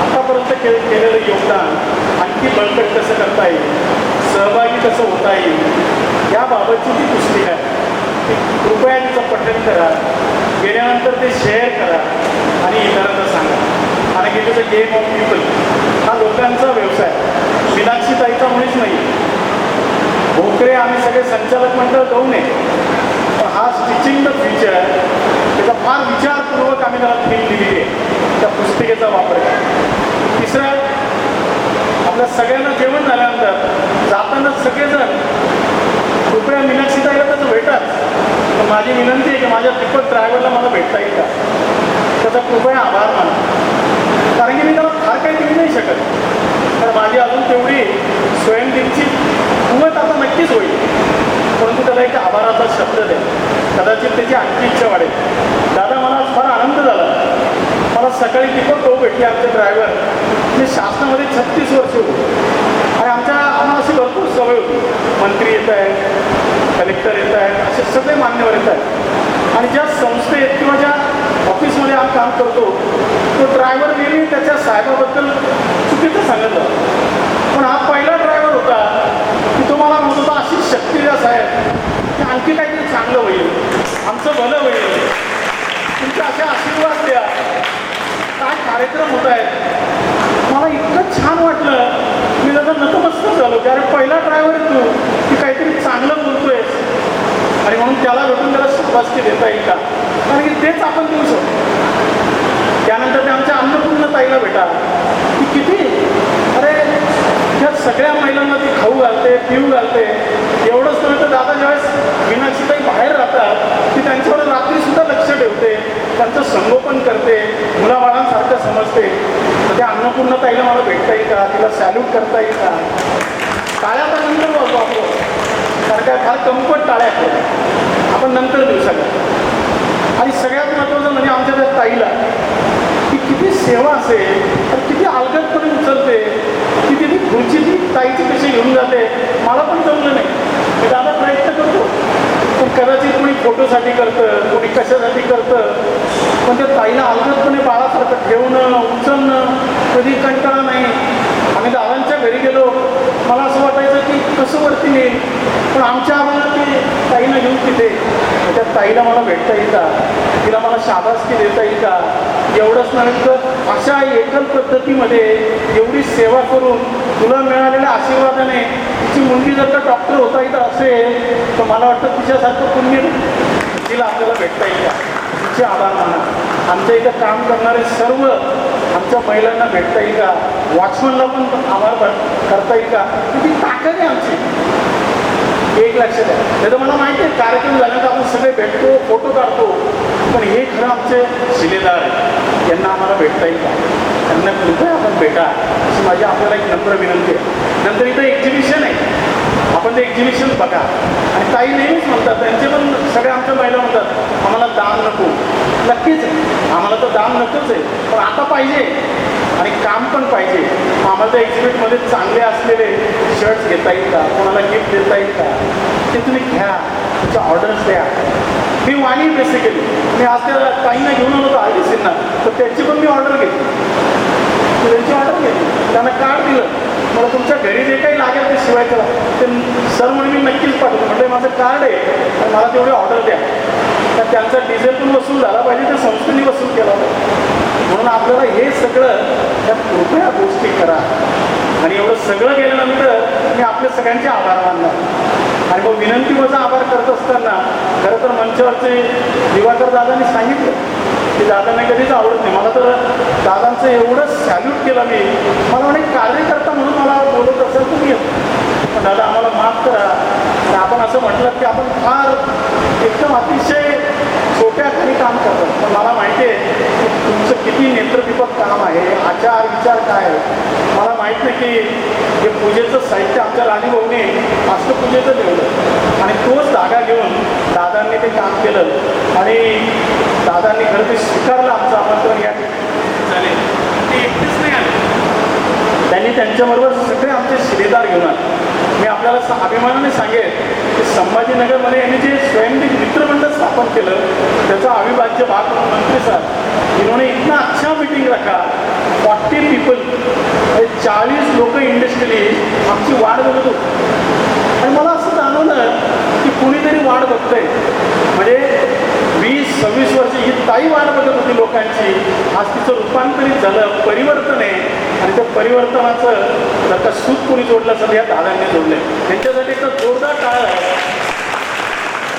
आतापर्यंत केलेलं योगदान आणखी बळकट कसं करता येईल, सहभागी कसं होता येईल, याबाबतची ती पुस्तिका आहे. ती कृपया तिचं पठण करा, गेल्यानंतर ते शेअर करा आणि इतरांना सांगा. कारण की त्याचं गेम ऑफ पीपल हा लोकांचा व्यवसाय. मीनाक्षीताईचा मुळीच नाही, भोकरे आम्ही सगळे संचालक मंडळ जाऊ नये, पण हा स्टिचिंग द फ्युचर त्याचा फार विचारपूर्वक आम्ही त्याला थीम दिली आहे. त्या पुस्तिकेचा वापर करा. तिसरं, आपल्या सगळ्यांना जेवण झाल्यानंतर जाताना सगळेजण कृपया मीनाक्षीताईला त्याचं भेटाच. तर माझी विनंती आहे की माझ्या दीपक ड्रायव्हरला मला भेटता येईल का, त्याचा कृपया आभार माना. कारण की मी त्याला फार काही देऊ नाही शकत, तर माझी अजून तेवढी स्वयंदिनची कुवत आता नक्कीच होईल, परंतु त्याला एक आभाराचा शब्द द्या. कदाचित त्याची आणखी इच्छा वाढेल. दादा, मला आज फार आनंद झाला. मला सकाळी दीपक भाऊ भेटले, आमचे ड्रायव्हर. मी शासनामध्ये 36 वर्ष होतो आणि आम्हाला अशी भरपूर सवय होती. मंत्री येत आहेत, कलेक्टर येत आहेत, असे सगळे मान्यवर येत आहेत. आणि ज्या संस्थेत किंवा ज्या ऑफिसमध्ये आम्ही काम करतो, तो ड्रायव्हर नेहमी त्याच्या साहेबाबद्दल चुकीचं सांगितलं. पण हा पहिला ड्रायव्हर होता की तो मला म्हणत होता, अशी शक्ती द्या साहेब की आणखी काहीतरी चांगलं होईल, आमचं भलं होईल, तुमचे असे आशीर्वाद द्या. काय कार्यक्रम होत आहेत. मला इतकं छान वाटलं, मी त्याचा नतमस्तक झालो की अरे पहिला ड्रायव्हर आहे तू की काहीतरी चांगलं बोलतोयस. आणि म्हणून त्याला भेटून त्याला शाबासकी देता येईल का, कारण की तेच आपण देऊ शकतो. त्यानंतर ते आमच्या अन्नपूर्ण ताईला भेटा की किती, अरे ह्या सगळ्या महिलांना ती खाऊ घालते, पिऊ घालते. एवढंच नव्हे तर दादा ज्यावेळेस मीनाक्षीताई बाहेर राहतात ती त्यांच्यावर रात्रीसुद्धा लक्ष ठेवते, त्यांचं संगोपन करते, मुलाबाळांसारखं समजते. तर त्या अन्नपूर्ण ताईला मला भेटता येईल का, तिला सॅल्यूट करता येईल का. टाळ्या तर नंतर बोलतो आपण, कारण काय फार कमपट टाळ्या आपण नंतर देऊ सगळ्या. आणि सगळ्यात महत्त्वाचं म्हणजे आमच्या त्या ताईला की किती सेवा असेल, तर किती अलगदपणे उचलते, की ती खुर्ची ती ताईची कशी घेऊन जाते. मला पण जमलं नाही, मी दादा प्रयत्न करतो, पण कदाचित कोणी फोटोसाठी करतं, कोणी कशासाठी करतं, पण त्या ताईला अलगदपणे बाळासारखं ठेवणं, उचलणं कधी कंटाळा नाही. आम्ही दादांच्या घरी गेलो, मला असं वाटायचं की कसं वरती येईल, पण आमच्या आम्हाला ते ताईला घेऊन तिथे. त्या ताईला मला भेटता येईल का, तिला मला शाबासकी देता येईल का. एवढंच नव्हे तर अशा एकल पद्धतीमध्ये एवढी सेवा करून तुला मिळालेल्या आशीर्वादाने तिची मुलगी जर का डॉक्टर होता येत असेल तर मला वाटतं तिच्यासारखं पुण्य तिला आपल्याला भेटता येईल का. तिचे आभार माना. आमच्या इथं काम करणारे सर्व आमच्या महिलांना भेटता येईल का, वॉचमनला पण आभार करता येईल का. ती ताकद आहे आमची, एक लक्षात आहे. नाही तर मला माहिती आहे कार्यक्रम झाल्यानंतर आपण सगळे भेटतो, फोटो काढतो, पण हे खरं आमचे शिलेदार आहे, यांना आम्हाला भेटता येईल का, त्यांना कृपया आपण भेटा अशी माझी आपल्याला एक नम्र विनंती आहे. नंतर इथं एक्झिबिशन आहे, आपण ते एक्झिबिशन बघा. आणि ताई नेहमीच म्हणतात, त्यांचे पण सगळ्या आमच्या महिला म्हणतात आम्हाला दाम नको. नक्कीच आम्हाला तर दाम नकोच आहे, पण आता पाहिजे आणि काम पण पाहिजे. आम्हाला त्या एक्झिबिटमध्ये चांगले असलेले शर्ट्स घेता येईल का, कोणाला गिफ्ट देता येईल का, ते तुम्ही घ्या, तुमच्या ऑर्डर्स द्या. मी वाणी बेसिकली मी आज त्या ताईंना घेऊन आलो होतो आयडीसींना, तर त्यांची पण मी ऑर्डर घेतली. त्यांची ऑर्डर घेतली, त्यांना कार्ड दिलं, मला तुमच्या घरी जे काही लागेल ते शिवायचं ते सर म्हणून मी नक्कीच पाठवतो. म्हटलं माझं कार्ड आहे आणि मला तेवढी ऑर्डर द्या. तर त्यांचा डिझेल पण वसूल झाला पाहिजे, त्या संस्थेने वसूल केला पाहिजे. म्हणून आपल्याला हे सगळं त्या कृपया गोष्टी करा. आणि एवढं सगळं केल्यानंतर मी आपल्या सगळ्यांचे आभार मानणार. आणि मग विनंती माझा आभार करत असताना खरं तर मंचावरचे दिवाकर दादांनी सांगितलं की दादांना कधीच आवडत नाही. मला तर दादांचं एवढं सॅल्यूट केलं मी, मला म्हणे कार्यकर्ता म्हणून मला बोलत असेल तुम्ही, पण दादा आम्हाला माफ करा. आपण असं म्हटलं की आपण फार एकदम अतिशय छोट्या खाली काम करतात, पण मला माहिती आहे की तुमचं किती नेत्रदीपक काम आहे, आचार विचार काय आहे. मला माहीत नाही की हे पूजेचं साहित्य आमच्या राणीभाऊने वास्तुपूजेचं ठेवलं आणि तोच धागा घेऊन दादांनी ते काम केलं आणि दादांनी खरं ते स्वीकारलं आमचं आमंत्रण या ठिकाणी झाले. ते एकटेच नाही आले, त्यांनी त्यांच्याबरोबर सगळे आमचे शिलेदार घेऊन आले. मी आपल्याला अभिमानाने सांगेन की संभाजीनगरमध्ये यांनी जे स्वयंनिक मित्रमंडळ स्थापन केलं त्याचा अविभाज्य भाग म्हणून मंत्री साहेब इन्होंने इतना अच्छा मीटिंग रखा. 40 पीपल 40 लोक इंडस्ट्रियलिस्ट आमची वाट बघत होती आणि मला असं जाणवलं की कुणीतरी वाट बघतंय. म्हणजे 20-26 वर्ष ही ताई वाट बघत होती लोकांची, आज तिचं रूपांतरित झालं, परिवर्तन आहे आणि त्या परिवर्तनाचं जर का सूत कोणी जोडलं असेल या दादांनी जोडले. त्यांच्यासाठी एक जोरदार टाळ आहे.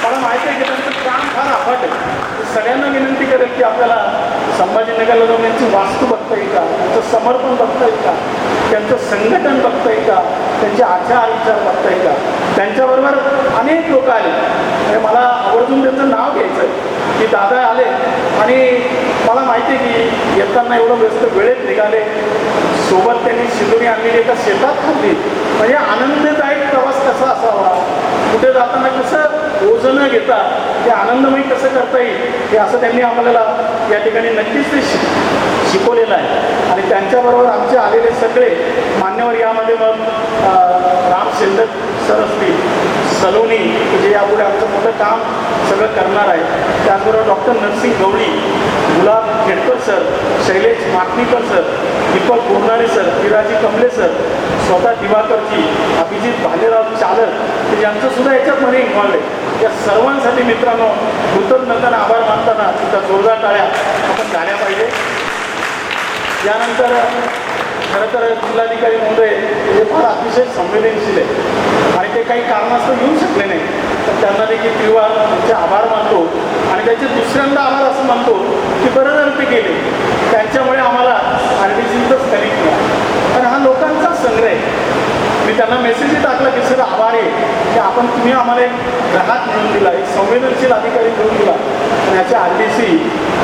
मला माहिती आहे की त्यांचं काम फार अफाट आहे. सगळ्यांना विनंती करेल की आपल्याला संभाजीनगरला जाऊन यांची वास्तू बघता येईल का, त्यांचं समर्पण बघता येईल का, त्यांचं संघटन बघता येईल का, त्यांचे आचार विचार बघता येईल का. त्यांच्याबरोबर अनेक लोक आले आणि मला आवर्जून त्यांचं नाव घ्यायचं आहे की दादा आले आणि मला माहिती आहे की येताना एवढं व्यस्त वेळेत निघाले. सोबत त्यांनी शिदोरी आणलेली एका शेतात खाल्ली. म्हणजे आनंददायक प्रवास कसा असावा, कुठे जाताना कसं ओझं न घेता ते आनंदमयी कसं करता येईल हे असं त्यांनी आम्हाला या ठिकाणी नक्कीच ते शिकवलेलं आहे. आणि त्यांच्याबरोबर आमचे आलेले सगळे मान्यवर यामध्ये मग राम शिंदक सर असतील, सलोनी जे यापुढे आमचं मोठं काम सगळं करणार आहे, त्याचबरोबर doctor Narsing Gawali, Gulab Khedkar sir, Shailesh Makanikar sir, Deepak Bornare sir, Viraji Kamle sir, स्वतः दिवाकरजी, अभिजित भालेराव चालक ते यांचं सुद्धा याच्यामध्ये इन्व्हॉल्व आहे. या सर्वांसाठी मित्रांनो कृतज्ञता आणि आभार मानताना तिथं जोरदार टाळ्या आपण झाल्या पाहिजे. यानंतर खरं तर जिल्हाधिकारी महोदय हे फार अतिशय संवेदनशील आहे आणि ते काही कारणास्तव येऊ शकले नाही, तर त्यांना देखील किंवा त्यांचे आभार मानतो आणि त्याचे दुसऱ्यांदा आभार असं मानतो की बरं जर ते गेले त्यांच्यामुळे आम्हाला RDCचंच कनेक्ट केला. कारण हा लोकांचा संग्रह आहे. मी त्यांना मेसेजही टाकला की सर आभार आहे की आपण तुम्ही आम्हाला एक ग्राहक मिळून दिला, एक संवेदनशील अधिकारी मिळून दिला. आणि याचे RDC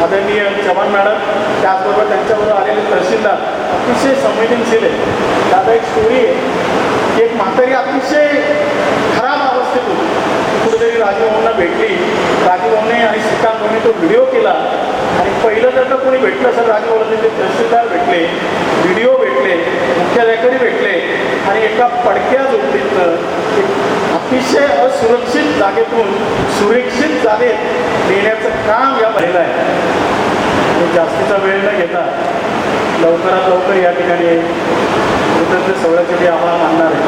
आदरणीय चव्हाण मॅडम, त्याचबरोबर त्यांच्याबरोबर आलेले तहसीलदार अतिशय संवेदनशील आहे. दादा एक स्टोरी आहे की एक म्हातारी अतिशय खराब अवस्थेत होती, कुठेतरी राजीवभाऊंना भेटली. राजीवभाऊने आणि श्रीकांत भाऊने तो व्हिडिओ केला आणि पहिलं जर का कोणी भेटलं असेल राजीवभाऊला ते तहसीलदार भेटले, व्हिडिओ भेटले, मुख्याधिकारी भेटले आणि एका पडक्या झोपडीतनं अतिशय असुरक्षित जागेतून सुरक्षित जागेत नेण्याचं काम या पहिलं आहे. आणि जास्तीचा वेळ न घेता लवकरात लवकर या ठिकाणी कृतज्ञ सवळ्याचे मी आम्हाला मानणार आहे.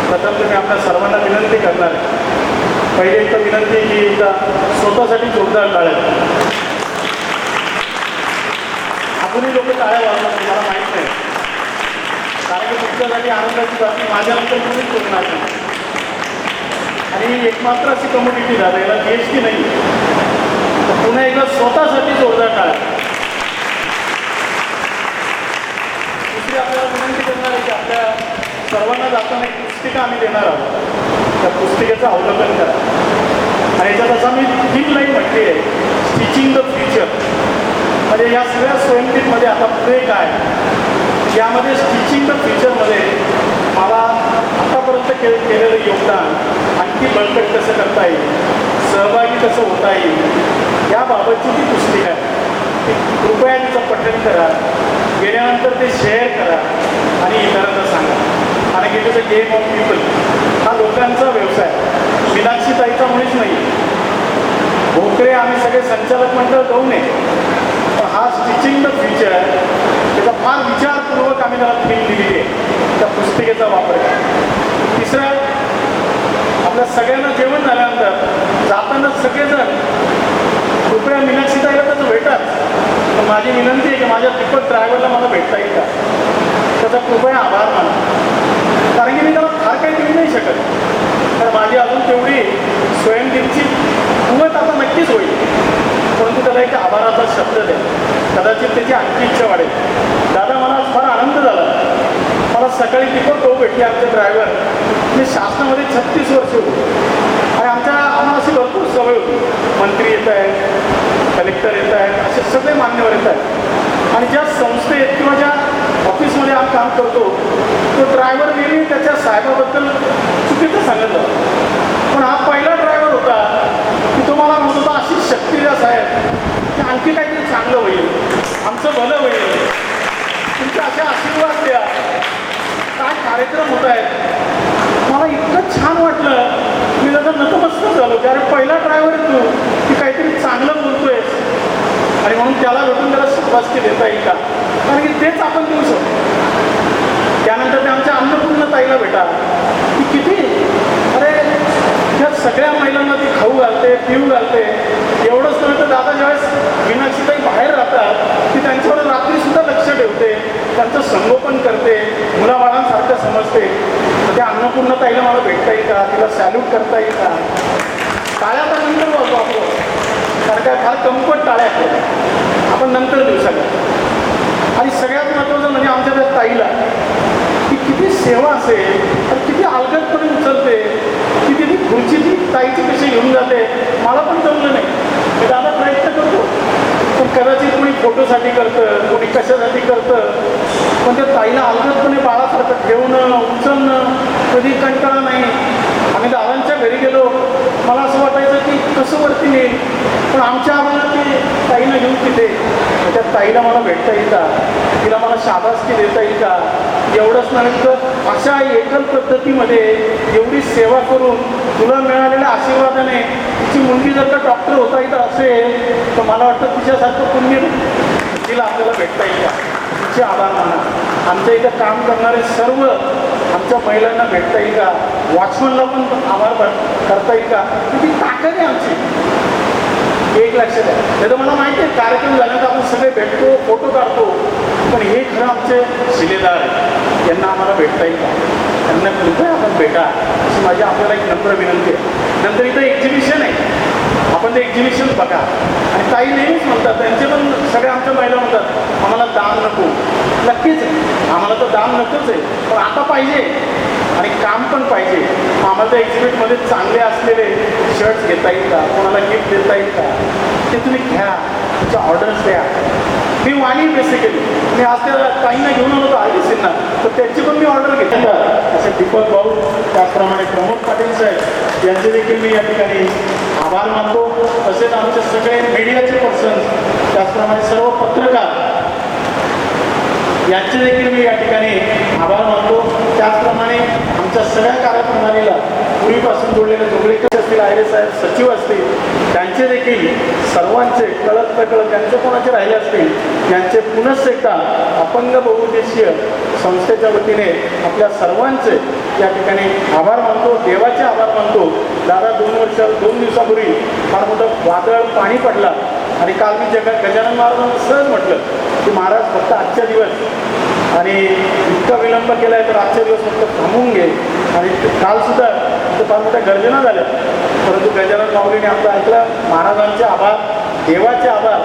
प्रथम तर मी आपल्या सर्वांना विनंती करणार आहे. पहिले एक तर विनंती की एकदा स्वतःसाठी जोरदार टाळ्या. अजूनही लोक टाळ्या वाजवतात मला माहीत नाही, कारण की तुमच्यासाठी आनंदाची बातमी माझ्यानंतर कोणीच बोलणार नाही. आणि एकमात्र अशी कम्युनिटी झालं याला GST नाही, तर पुन्हा एकदा स्वतःसाठी जोरदार टाळ्या. दुसरी आपल्याला विनंती करणार आहे की आपल्या सर्वांना जाताना एक पुस्तिका आम्ही देणार आहोत. त्या पुस्तिकेचं अवलोकन करा आणि याच्यात असा मी 3 लाईन म्हटली आहे, टीचिंग द फ्युचर. म्हणजे या सगळ्या स्वयंकितमध्ये आता पुढे काय, यामध्ये टीचिंग द फ्युचरमध्ये मला आतापर्यंत केलेलं योगदान आणखी बळकट कसं करता येईल, सहभागी कसं होता येईल याबाबतची ती पुस्तिका आहे. ती कृपया तिचं पठण करा, गेल्यानंतर ते शेअर करा आणि इतरांना सांगा. आणि की त्याचं गेम ऑफ पीपल हा लोकांचा व्यवसाय, मीनाक्षी ताईचा मुळीच नाही. भोकरे आम्ही सगळे संचालक मंडळ जाऊ नये, पण हा टीचिंग द फ्युचर त्याचा फार विचारपूर्वक आम्ही त्याला थीम दिलेली आहे. त्या पुस्तिकेचा वापर करा. तिसरं, आपल्या सगळ्यांना जेवण झाल्यानंतर जाताना सगळेजण कृपया मीनाक्षी ताईला त्याचं भेटाच. तर माझी विनंती आहे की माझ्या दीपक ड्रायव्हरला मला भेटता येईल का, त्याचा कृपया आभार माना. कारण की मी त्याला फार काही देऊ नाही शकत, तर माझी अजून तेवढी स्वयंदिनची कुवत आता नक्कीच होईल, परंतु त्याला एक आभाराचा शब्द द्या. कदाचित त्याची आणखी इच्छा वाढेल. दादा मला आज फार आनंद झाला. मला सकाळी दीपक भाऊ भेटले आमचे ड्रायव्हर. मी शासनामध्ये 36 वर्ष होतो आणि आम्हाला अशी भरपूर सवय होती. मंत्री येत आहेत, कलेक्टर येत आहेत, असे सगळे मान्यवर येत आहेत. आणि ज्या संस्थेत किंवा ज्या ऑफिसमध्ये आम्ही काम करतो तो ड्रायव्हर नेहमी त्याच्या साहेबाबद्दल चुकीचं सांगत आणखी काहीतरी चांगलं होईल, आमचं भलं होईल, तुमचे असे आशीर्वाद द्या. काय कार्यक्रम होत आहेत, मला इतकं छान वाटलं. मी जरा नतमस्तक झालो की अरे पहिला ड्रायव्हर आहे तू की काहीतरी चांगलं बोलतोयस, आणि म्हणून त्याला भेटून त्याला शाबासकी देता येईल का, कारण की तेच आपण देऊ शकतो. त्यानंतर ते आमच्या अन्नपूर्ण ताईला भेटा, की किती अरे त्या सगळ्या महिलांना ती खाऊ घालते, पिऊ घालते. एवढंच नव्हे तर दादा ज्यावेळेस मीनाक्षीताई बाहेर राहतात ती त्यांच्यावर रात्रीसुद्धा लक्ष ठेवते, त्यांचं संगोपन करते, मुलाबाळांसारखं समजते. तर त्या अन्नपूर्ण ताईला मला भेटता येईल का, तिला सॅल्यूट करता येईल का. टाळ्या तर नंतर वाजतो आपण, कारण काय फार कमकुवत टाळ्या आहेत, आपण नंतर देऊ सगळं. आणि सगळ्यात महत्त्वाचं म्हणजे आमच्या त्या ताईला की किती सेवा असेल तर किती अलगदपणे उचलते, किती ती खुर्चीची ताईची कशी घेऊन जाते. मला पण जमलं नाही, मी दादा प्रयत्न करतो, पण कदाचित कोणी फोटोसाठी करतं, कोणी कशासाठी करतं, पण त्या ताईला अलगदपणे बाळासारखं ठेवणं, उचलणं कधी कंटाळा नाही. आम्ही दादांच्या घरी गेलो, मला असं वाटायचं की कसं वरती नेईल, पण आमच्या आम्हाला ते ताईनं घेऊन तिथे त्या ताईला मला भेटता येईल का, तिला मला शाबासकी देता येईल का. एवढंच नव्हे तर अशा एकल पद्धतीमध्ये एवढी सेवा करून तुला मिळालेल्या आशीर्वादाने तिची मुलगी जर का डॉक्टर होता येत असेल तर मला वाटतं तिच्यासारखं पुण्य तिला आपल्याला भेटता येईल का. तिचे आभार माना. आमच्या इथं काम करणारे सर्व आमच्या महिलांना भेटता येईल का, वॉचमनला पण आभार करता येईल का. ती ताकद आहे आमची, एक लक्षात आहे. नाही तर मला माहिती आहे कार्यक्रम झाल्यानंतर आपण सगळे भेटतो, फोटो काढतो, पण हे खरं आमचे शिलेदार आहे, यांना आम्हाला भेटता येईल का, त्यांना कृपया आपण भेटा अशी माझी आपल्याला एक नम्र विनंती आहे. नंतर इथं एक्झिबिशन आहे, आपण ते एक्झिबिशन बघा. आणि ताई नेहमीच म्हणतात, त्यांचे पण सगळ्या आमच्या महिला म्हणतात आम्हाला दान नको. नक्कीच आम्हाला तर दान नकोच आहे, पण आता पाहिजे आणि काम पण पाहिजे. आम्हाला त्या एक्झिबिटमध्ये चांगले असलेले शर्ट्स घेता येईल का, कोणाला गिफ्ट देता येईल का, ते तुम्ही घ्या, तुमच्या ऑर्डर्स द्या. मी वाणी बेसिकली मी आज त्या ताईंना घेऊन आलो होतो आरडीसींना, तर त्याची पण मी ऑर्डर घेतली. असे दीपक भाऊ, त्याचप्रमाणे प्रमोद पाटील साहेब यांचे देखील मी या ठिकाणी आभार मानतो. तसेच आमचे सगळे मीडियाचे पर्सन्स, त्याचप्रमाणे सर्व पत्रकार यांचे देखील मी या ठिकाणी आभार मानतो. त्याचप्रमाणे आमच्या सगळ्या कार्यप्रणालीला पूर्वीपासून जोडलेले जोगळेकर असतील, आयरे साहेब सचिव असतील, त्यांचे देखील सर्वांचे कळत नकळत त्यांचे कोणाचे राहिले असतील यांचे पुनश्च एकदा अपंग बहुउद्देशीय संस्थेच्या वतीने आपल्या सर्वांचे या ठिकाणी आभार मानतो, देवाचे आभार मानतो. दादा 2 दिवसापूर्वी फार मोठं वादळ पाणी पडला आणि काल मी गजानन महाराजांना सहज म्हटलं की महाराज फक्त आजच्या दिवस आणि इतका विलंब केला आहे तर आजच्या दिवस फक्त थांबवून घे. आणि कालसुद्धा तिथं फार मोठ्या गर्जना झाल्या, परंतु गजानन माऊलीने आपलं ऐकलं. महाराजांचे आभार, देवाचे आभार